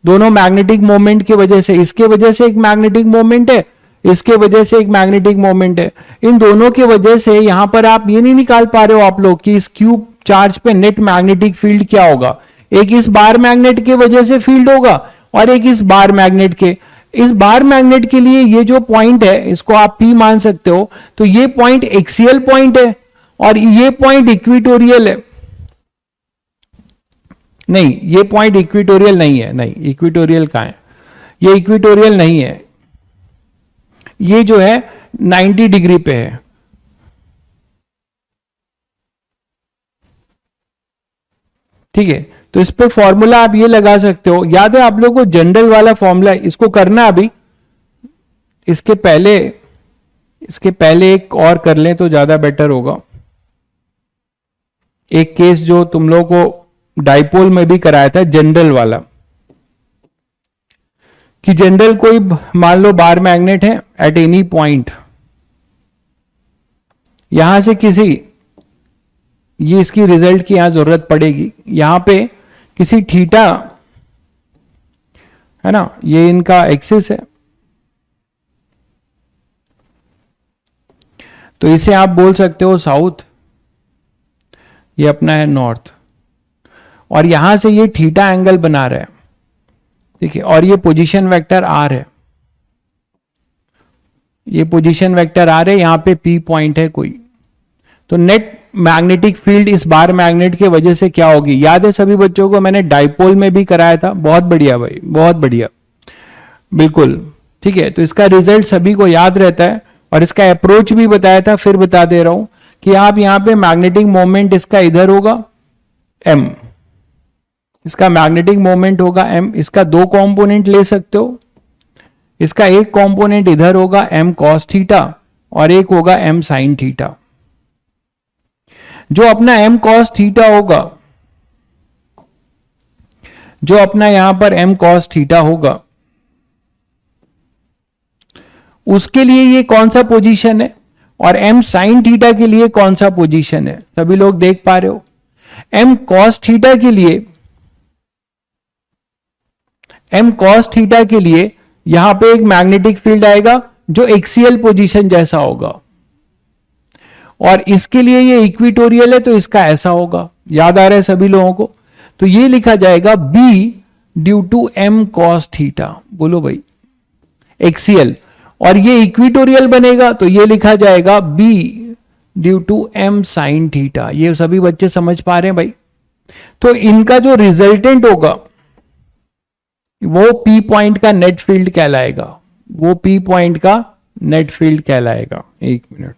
दोनों मैग्नेटिक मोमेंट की वजह से, इसके वजह से एक मैग्नेटिक मोमेंट है, इसके वजह से एक मैग्नेटिक मोमेंट है, इन दोनों की वजह से यहां पर आप ये नहीं निकाल पा रहे हो आप लोग कि इस क्यूब चार्ज पे नेट मैग्नेटिक फील्ड क्या होगा। एक इस बार मैग्नेट की वजह से फील्ड होगा और एक इस बार मैग्नेट के। इस बार मैग्नेट के लिए ये जो पॉइंट है इसको आप P मान सकते हो। तो ये पॉइंट एक्सियल पॉइंट है और ये पॉइंट इक्विटोरियल है। नहीं, ये पॉइंट इक्विटोरियल नहीं है, नहीं इक्विटोरियल कहां है, ये इक्विटोरियल नहीं है, ये जो है 90 डिग्री पे है। ठीक है, तो इस पे फॉर्मूला आप ये लगा सकते हो, याद है आप लोगों को जनरल वाला फॉर्मूला, इसको करना अभी, इसके पहले एक और कर लें तो ज्यादा बेटर होगा। एक केस जो तुम लोगों को डाइपोल में भी कराया था, जनरल वाला, कि जनरल कोई मान लो बार मैग्नेट है एट एनी पॉइंट, यहां से किसी, ये इसकी रिजल्ट की यहां जरूरत पड़ेगी, यहां पे किसी थीटा है ना, ये इनका एक्सिस है, तो इसे आप बोल सकते हो साउथ, ये अपना है नॉर्थ, और यहां से ये थीटा एंगल बना रहा है, ठीक है, और ये पोजीशन वेक्टर आर है, ये पोजीशन वेक्टर आर है, यहां पे पी पॉइंट है कोई, तो नेट मैग्नेटिक फील्ड इस बार मैग्नेट के वजह से क्या होगी, याद है सभी बच्चों को, मैंने डाइपोल में भी कराया था, बहुत बढ़िया भाई, बहुत बढ़िया, बिल्कुल ठीक है, तो इसका रिजल्ट सभी को याद रहता है, और इसका अप्रोच भी बताया था, फिर बता दे रहा हूं कि आप यहां पे मैग्नेटिक मोमेंट इसका इधर होगा एम, इसका मैग्नेटिक मोमेंट होगा एम, इसका दो कंपोनेंट ले सकते हो, इसका एक कंपोनेंट इधर होगा एम कॉस थीटा और एक होगा एम साइन थीटा, जो अपना एम कॉस थीटा होगा, जो अपना यहां पर एम कॉस थीटा होगा, उसके लिए ये कौन सा पोजीशन है, और एम साइन थीटा के लिए कौन सा पोजीशन है, सभी लोग देख पा रहे हो, एम कॉस थीटा के लिए, एम कॉस थीटा के लिए यहां पे एक मैग्नेटिक फील्ड आएगा जो एक्सियल पोजीशन जैसा होगा, और इसके लिए ये इक्विटोरियल है, तो इसका ऐसा होगा, याद आ रहा है सभी लोगों को, तो ये लिखा जाएगा B due to M cos theta, बोलो भाई एक्सियल, और ये इक्विटोरियल बनेगा तो ये लिखा जाएगा B due to M sine theta, ये सभी बच्चे समझ पा रहे हैं भाई, तो इनका जो रिजल्टेंट होगा वो पी पॉइंट का नेट फील्ड कहलाएगा, वो पी पॉइंट का नेट फील्ड कहलाएगा, एक मिनट,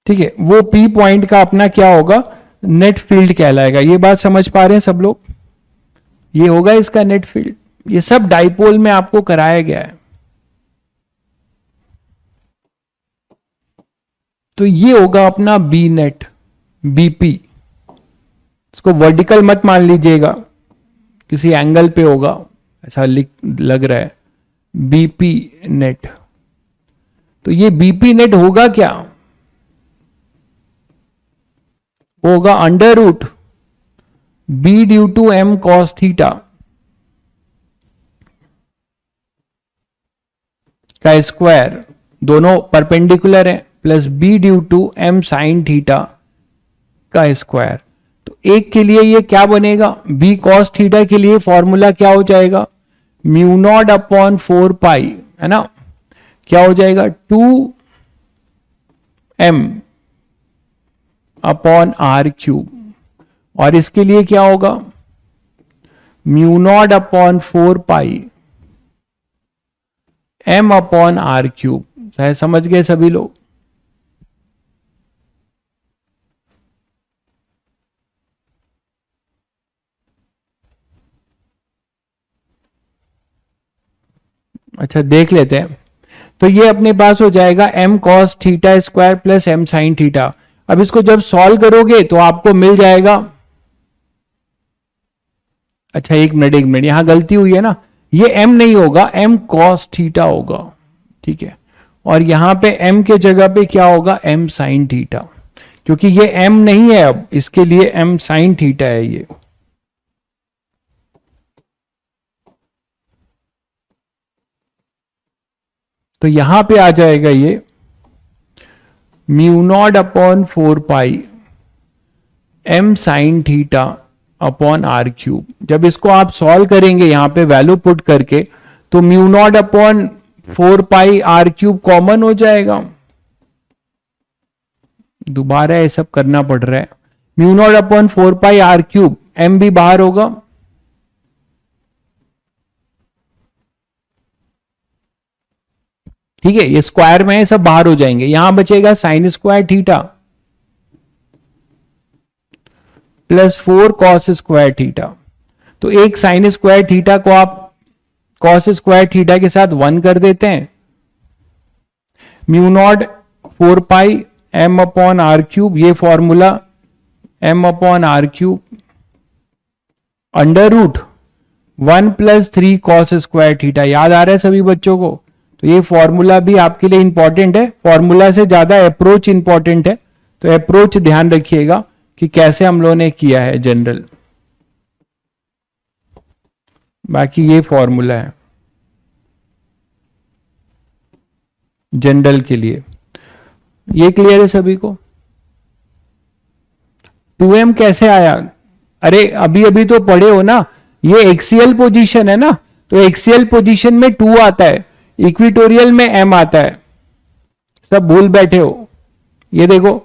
ठीक है, वो पी पॉइंट का अपना क्या होगा, नेट फील्ड कहलाएगा, ये बात समझ पा रहे हैं सब लोग, ये होगा इसका नेट फील्ड, ये सब डाइपोल में आपको कराया गया है, तो ये होगा अपना बी नेट, बीपी, इसको वर्टिकल मत मान लीजिएगा, किसी एंगल पे होगा ऐसा लग रहा है, बीपी नेट, तो ये बीपी नेट होगा क्या, होगा under root B due to M cos theta का स्क्वायर, दोनों परपेंडिकुलर है, plus B due to M sine theta का स्क्वायर, तो एक के लिए ये क्या बनेगा, बी कॉस थीटा के लिए फॉर्मूला क्या हो जाएगा, म्यू नॉट अपॉन 4 पाई, है ना, क्या हो जाएगा 2 एम अपॉन आर क्यूब, और इसके लिए क्या होगा mu naught upon 4 pi M upon R cube, शायद समझ गए सभी लोग, अच्छा देख लेते हैं, तो ये अपने पास हो जाएगा M cos theta square plus M sine theta, अब इसको जब सॉल्व करोगे तो आपको मिल जाएगा, अच्छा एक मिनट यहां गलती हुई है ना, ये m नहीं होगा, m cos थीटा होगा, ठीक है, और यहां पे m के जगह पे क्या होगा m sin थीटा, क्योंकि ये m नहीं है, अब इसके लिए m sin थीटा है ये, तो यहां पे आ जाएगा ये mu naught upon 4 pi m sin theta upon R cube, जब इसको आप सॉल्व करेंगे यहां पे वैल्यू पुट करके, तो mu naught upon 4 pi R cube common हो जाएगा, दोबारा ये सब करना पड़ रहा है, mu naught upon 4 pi R cube, M भी बाहर होगा, ठीक है, ये स्क्वायर में है, सब बाहर हो जाएंगे, यहां बचेगा sine square theta plus 4 cos square theta, तो एक साइन स्क्वायर थीटा को आप कॉस स्क्वायर थीटा के साथ 1 कर देते हैं, mu nought 4 pi M upon R cube, ये formula M upon R cube under root 1 + 3 cos square theta. याद आ रहा है सभी बच्चों को? तो ये फॉर्मूला भी आपके लिए इंपॉर्टेंट है, फॉर्मूला से ज्यादा अप्रोच इंपॉर्टेंट है, तो अप्रोच ध्यान रखिएगा कि कैसे हम लोगों ने किया है जनरल। बाकी ये फॉर्मूला है जनरल के लिए। ये क्लियर है सभी को? 2m कैसे आया? अरे अभी अभी तो पढ़े हो ना, ये एक्सियल पोजीशन है ना, तो एक्सियल पोजीशन में 2 आता है, इक्विटोरियल में m आता है। सब भूल बैठे हो। ये देखो,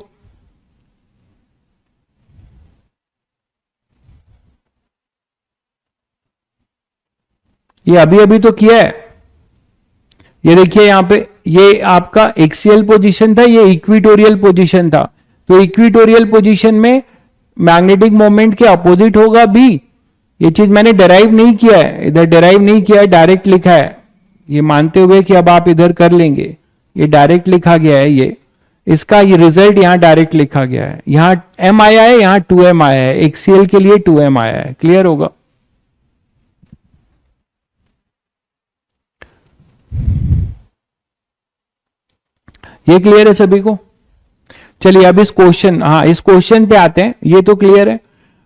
ये अभी अभी तो किया है। ये देखिए यहां पे, ये आपका एक्सियल पोजीशन था, ये इक्विटोरियल पोजीशन था। तो इक्विटोरियल पोजीशन में मैग्नेटिक मोमेंट के अपोजिट होगा बी। ये चीज मैंने डेराइव नहीं किया है, इधर डेराइव नहीं किया है, डायरेक्ट लिखा है, ये मानते हुए कि अब आप इधर कर लेंगे। ये डायरेक्ट लिखा गया है, ये इसका ये रिजल्ट यहां डायरेक्ट लिखा गया है। यहां m आया है, यहां 2m आया है, एक्सियल के लिए 2m आया है। क्लियर होगा? ये क्लियर है सभी को? चलिए अब इस क्वेश्चन, हाँ इस क्वेश्चन पे आते हैं। ये तो क्लियर है।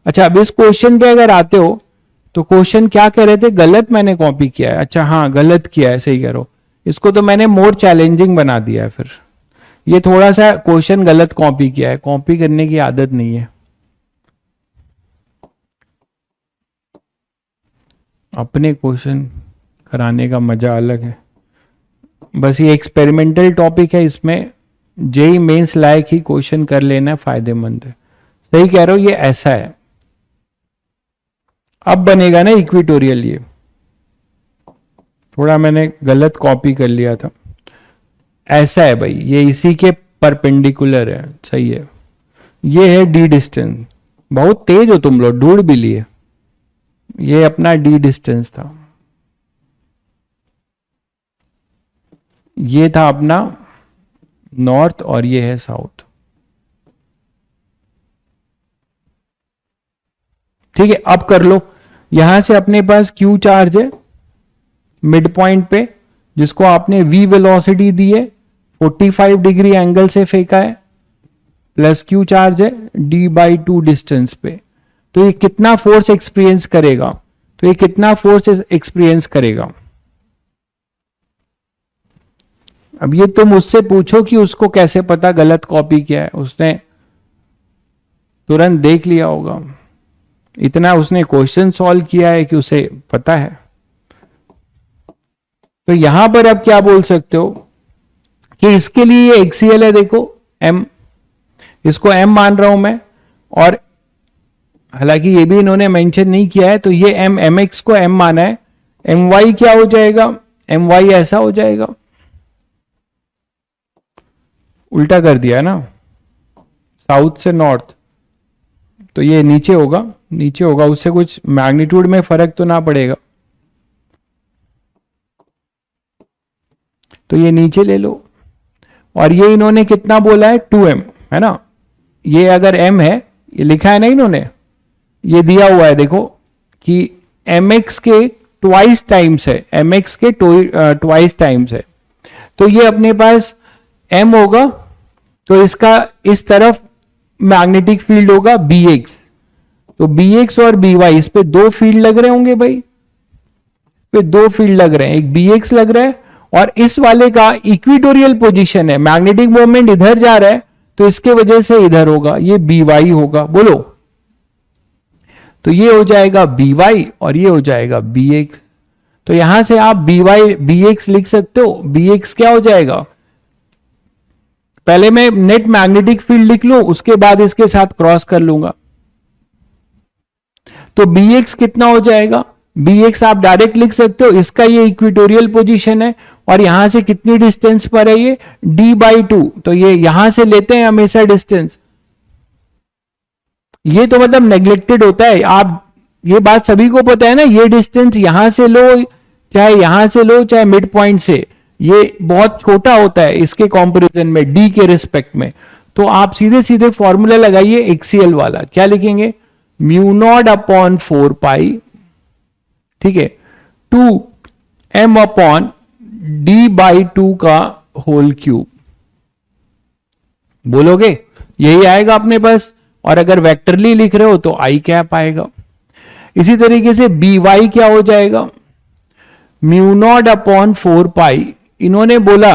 अच्छा, अब इस क्वेश्चन पे अगर आते हो तो क्वेश्चन क्या कह रहे थे? गलत मैंने कॉपी किया है। अच्छा हाँ, गलत किया है, सही कह रहे हो। इसको तो मैंने मोर चैलेंजिंग बना दिया है। फिर ये थोड़ा सा क्वेश्चन गलत कॉपी किया है, कॉपी करने की आदत नहीं है। अपने क्वेश्चन कराने का मजा अलग है। बस ये एक्सपेरिमेंटल टॉपिक है, इसमें जेई मेंस लायक ही क्वेश्चन कर लेना फायदेमंद है। सही कह रहे हो, ये ऐसा है। अब बनेगा ना इक्विटोरियल। ये थोड़ा मैंने गलत कॉपी कर लिया था। ऐसा है भाई, ये इसी के परपेंडिकुलर है। सही है। ये है डी डिस्टेंस। बहुत तेज हो तुम लोग, ढूंढ भी लिए। ये अपना डी डिस्टेंस था, ये था अपना नॉर्थ और ये है साउथ। ठीक है, अब कर लो। यहां से अपने पास क्यू चार्ज है मिड पॉइंट पे, जिसको आपने v वेलोसिटी दी है, 45 डिग्री एंगल से फेंका है, प्लस क्यू चार्ज है d/2 डिस्टेंस पे। तो ये कितना फोर्स एक्सपीरियंस करेगा? तो ये कितना फोर्स एक्सपीरियंस करेगा? अब ये तुम उससे पूछो कि उसको कैसे पता गलत कॉपी किया है, उसने तुरंत देख लिया होगा। इतना उसने क्वेश्चन सॉल्व किया है कि उसे पता है। तो यहां पर अब क्या बोल सकते हो कि इसके लिए ये एक्सीएल है, देखो m, इसको m मान रहा हूं मैं, और हालांकि ये भी इन्होंने मेंशन नहीं किया है, तो ये mx को m माना है। my क्या हो जाएगा? my ऐसा हो जाएगा, उल्टा कर दिया ना, साउथ से नॉर्थ, तो ये नीचे होगा, नीचे होगा। उससे कुछ मैग्नीट्यूड में फर्क तो ना पड़ेगा, तो ये नीचे ले लो। और ये इन्होंने कितना बोला है? 2m, है ना। ये अगर m है, ये लिखा है ना इन्होंने, ये दिया हुआ है देखो कि mx के ट्वाइस टाइम्स है, mx के ट्वाइस टाइम्स है। तो ये अपने पास m होगा, तो इसका इस तरफ मैग्नेटिक फील्ड होगा bx। तो bx और by, इस पे दो फील्ड लग रहे होंगे भाई, इस पे दो फील्ड लग रहे हैं, एक bx लग रहा है और इस वाले का इक्विटोरियल पोजीशन है, मैग्नेटिक मोमेंट इधर जा रहा है, तो इसके वजह से इधर होगा, ये by होगा। बोलो, तो ये हो जाएगा by और ये हो जाएगा bx। तो यहां से आप bx लिख सकते हो। bx क्या हो जाएगा? पहले मैं नेट मैग्नेटिक फील्ड लिख लूं, उसके बाद इसके साथ क्रॉस कर लूंगा। तो bx कितना हो जाएगा? bx आप डायरेक्ट लिख सकते हो, इसका ये इक्विटोरियल पोजीशन है और यहां से कितनी डिस्टेंस पर है? ये d/2। तो ये यहां से लेते हैं हमेशा डिस्टेंस। ये तो मतलब नेग्लेक्टेड होता है, आप ये बात सभी को पता है ना, ये डिस्टेंस यहां से लो चाहे यहां से लो चाहे मिड पॉइंट से, ये बहुत छोटा होता है इसके कंपैरिजन में डी के रिस्पेक्ट में। तो आप सीधे सीधे फॉर्मूला लगाइए एक्सीएल वाला, क्या लिखेंगे, म्यू नॉट अपॉन 4 पाई, ठीक है, 2 m अपॉन डी बाई 2 का होल क्यूब। बोलोगे यही आएगा अपने पास, और अगर वेक्टरली लिख रहे हो तो आई कैप आएगा। इसी तरीके से बी वाई क्या हो जाएगा, म्यू नॉट अपॉन 4 पाई, इन्होंने बोला,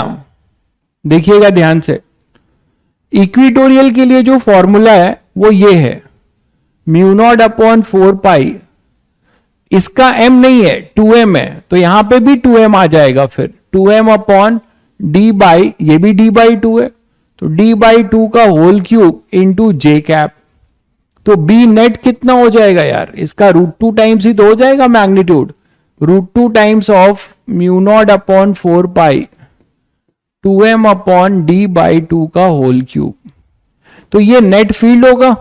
देखिएगा ध्यान से, इक्विटोरियल के लिए जो फॉर्मूला है वो ये है, म्यू नॉट अपॉन 4 पाई, इसका m नहीं है 2m है, तो यहां पे भी 2m आ जाएगा, फिर 2m अपॉन डी बाई, ये भी d बाई 2 है, तो d बाई 2 का होल क्यूब इंटू जे कैप। तो बी नेट कितना हो जाएगा यार, इसका √2 टाइम्स ही तो हो जाएगा magnitude, √2 times of mu naught upon 4 pi 2m upon D by 2 का होल क्यूब। तो ये नेट फील्ड होगा,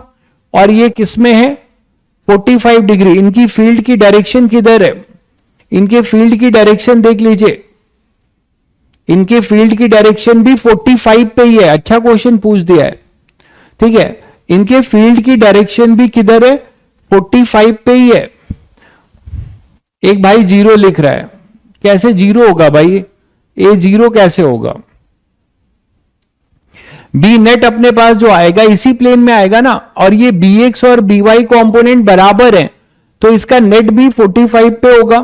और ये किसमें है, 45 डिग्री। इनकी फील्ड की डायरेक्शन किधर है, इनके फील्ड की डायरेक्शन देख लीजिए, इनके फील्ड की डायरेक्शन भी 45 पे ही है। अच्छा क्वेश्चन पूछ दिया है, ठीक है, इनके फील्ड की डायरेक्शन भी किधर है, 45 पे ही है। एक भाई 0 लिख रहा है, कैसे 0 होगा भाई, ए 0 कैसे होगा, बी नेट अपने पास जो आएगा इसी प्लेन में आएगा ना, और ये बी एक्स और बी वाई कॉम्पोनेंट बराबर है, तो इसका नेट भी 45 पे होगा।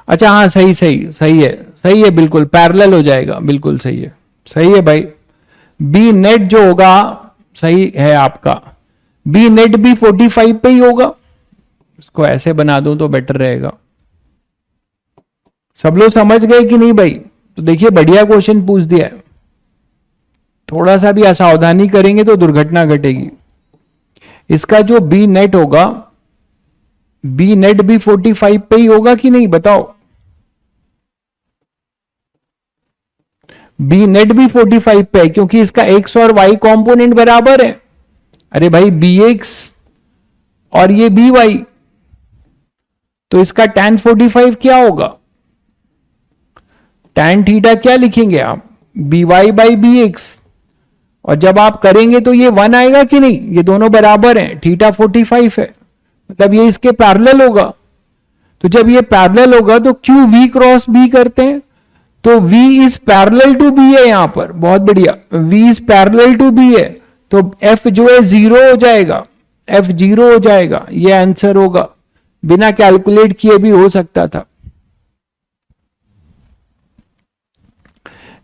अच्छा हाँ, सही सही सही है, सही है, बिल्कुल पैरेलल हो जाएगा, बिल्कुल सही है, सही है भाई, बी नेट जो होगा सही है आपका, बी नेट भी 45 पे ही होगा। इसको ऐसे बना दूं तो बेटर रहेगा। सब लोग समझ गए कि नहीं भाई, तो देखिए बढ़िया क्वेश्चन पूछ दिया है, थोड़ा सा भी असावधानी करेंगे तो दुर्घटना घटेगी। इसका जो बी नेट होगा, बी नेट भी 45 पे ही होगा कि नहीं बताओ, बी नेट भी 45 पे है, क्योंकि इसका एक्स और वाई कंपोनेंट बराबर है। अरे भाई बी एक्स और ये बी वाई, तो इसका tan 45 क्या होगा, tan थीटा क्या लिखेंगे आप, B Y by B X, और जब आप करेंगे तो ये 1 आएगा कि नहीं, ये दोनों बराबर हैं, थीटा 45 है, मतलब ये इसके पैरेलल होगा। तो जब ये पैरेलल होगा तो क्यों v क्रॉस b करते हैं, तो v is parallel to b है, यहां पर बहुत बढ़िया, v is parallel to b है, तो f जो है 0 हो जाएगा, f 0 हो जाएगा, ये आंसर होगा, बिना कैलकुलेट किए भी हो सकता था।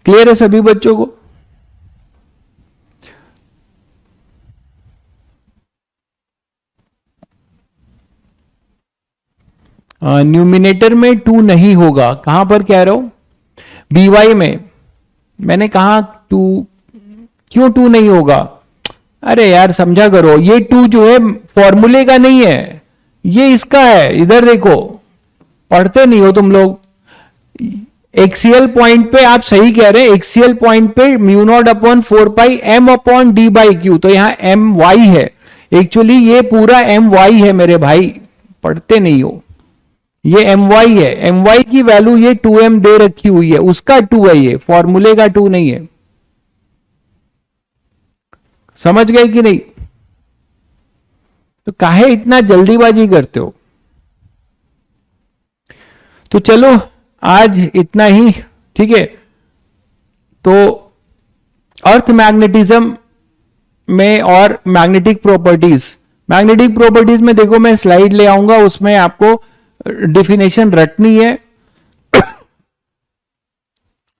क्लियर है सभी बच्चों को, न्यूमिनेटर में 2 नहीं होगा, कहां पर कह रहे हो, बी वाई में, मैंने कहा 2, क्यों 2 नहीं होगा, अरे यार समझा करो, ये 2 जो है फॉर्मूले का नहीं है, ये इसका है, इधर देखो, पढ़ते नहीं हो तुम लोग। एक्सीएल पॉइंट पे आप सही कह रहे हैं, एक्सीएल पॉइंट पे mu naught upon 4 pi M upon D by Q, तो यहां एम वाई है, एक्चुअली ये पूरा एम वाई है मेरे भाई, पढ़ते नहीं हो, ये एम वाई है, एम वाई की वैल्यू ये 2m दे रखी हुई है, उसका 2 है, ये फॉर्मूले का 2 नहीं है। समझ गए कि नहीं, तो काहे इतना जल्दीबाजी करते हो। तो चलो आज इतना ही, ठीक है। तो अर्थ मैग्नेटिज्म में और मैग्नेटिक प्रॉपर्टीज में देखो मैं स्लाइड ले आऊंगा, उसमें आपको डिफिनेशन रटनी है,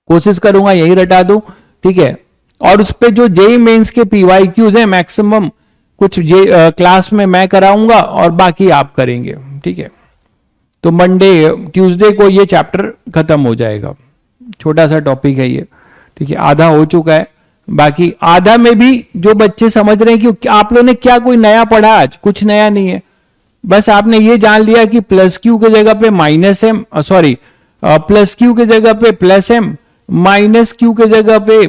कोशिश करूंगा यही रटा दूं, ठीक है। और उस पे जो जेई मेंस के पीवाईक्यूज है मैक्सिमम कुछ क्लास में मैं कराऊंगा और बाकी आप करेंगे, ठीक है। तो मंडे ट्यूसडे को ये चैप्टर खत्म हो जाएगा, छोटा सा टॉपिक है ये, ठीक है, आधा हो चुका है, बाकी आधा में भी जो बच्चे समझ रहे हैं कि आप लोगों ने क्या कोई नया पढ़ा, आज कुछ नया नहीं है, बस आपने ये जान लिया कि प्लस क्यू के जगह पे minus M, sorry plus Q के जगह पे प्लस एम, माइनस क्यू के जगह पे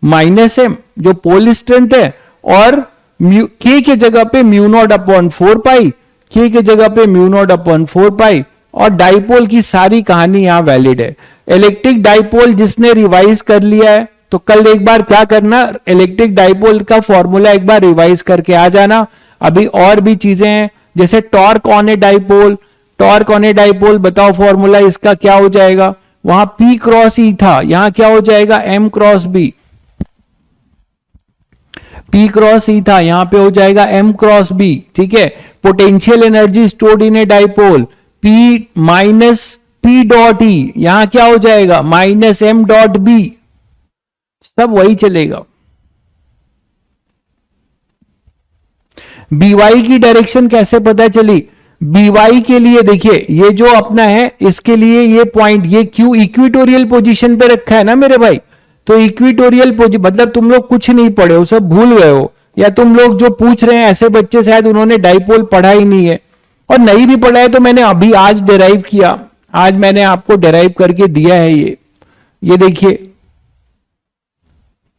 माइनस एम जो पोल स्ट्रेंथ है, और के के जगह पे म्यू नॉट अपॉन 4 पाई, के जगह पे म्यू नॉट अपॉन 4 पाई, और डाइपोल की सारी कहानी यहां वैलिड है। इलेक्ट्रिक डाइपोल जिसने रिवाइज कर लिया है तो कल एक बार क्या करना, इलेक्ट्रिक डाइपोल का फॉर्मूला एक बार रिवाइज करके आ जाना। अभी और भी चीजें हैं जैसे torque on a dipole, torque on a dipole बताओ फॉर्मूला इसका क्या हो जाएगा, वहां P क्रॉस E था, यहां क्या हो जाएगा M cross B। P cross E था, यहां पे हो जाएगा M क्रॉस B, ठीक है। Potential energy stored in a dipole P minus P dot E, यहां क्या हो जाएगा माइनस M डॉट B, सब वही चलेगा। BY की डायरेक्शन कैसे पता चली, BY के लिए देखिए ये जो अपना है इसके लिए ये पॉइंट ये Q इक्विटोरियल पोजीशन पे रखा है ना मेरे भाई, तो इक्विटोरियल पोजीशन मतलब तुम लोग कुछ नहीं पढ़े हो, सब भूल गए हो, या तुम लोग जो पूछ रहे हैं ऐसे बच्चे शायद उन्होंने डाइपोल पढ़ा ही नहीं है, और नहीं भी पढ़ा है तो मैंने अभी आज डिराइव किया, आज मैंने आपको डिराइव करके दिया है ये देखिए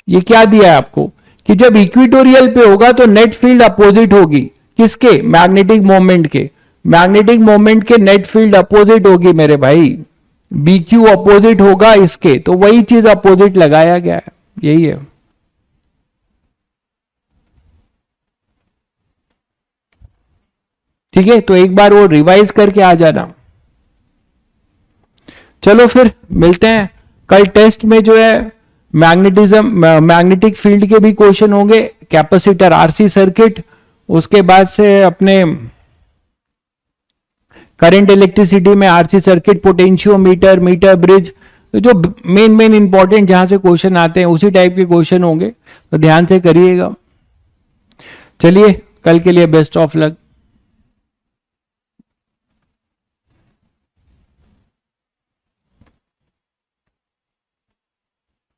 ये क्या दिया है आपको कि जब इक्विटोरियल पे होगा तो नेट फील्ड अपोजिट होगी किसके, मैग्नेटिक मोमेंट के, मैग्नेटिक मोमेंट के नेट फील्ड अपोजिट होगी मेरे भाई, BQ अपोजिट होगा इसके, तो वही चीज अपोजिट लगाया गया है, यही है। ठीक है, तो एक बार वो रिवाइज करके आ जाना। चलो फिर मिलते हैं कल टेस्ट में, जो है मैग्नेटिज्म मैग्नेटिक फील्ड के भी क्वेश्चन होंगे, कैपेसिटर RC सर्किट, उसके बाद से अपने करंट इलेक्ट्रिसिटी में RC circuit, potentiometer, meter bridge, जो मेन इंपॉर्टेंट जहां से क्वेश्चन आते हैं उसी टाइप के क्वेश्चन होंगे, तो ध्यान से करिएगा। चलिए कल के लिए बेस्ट ऑफ लक।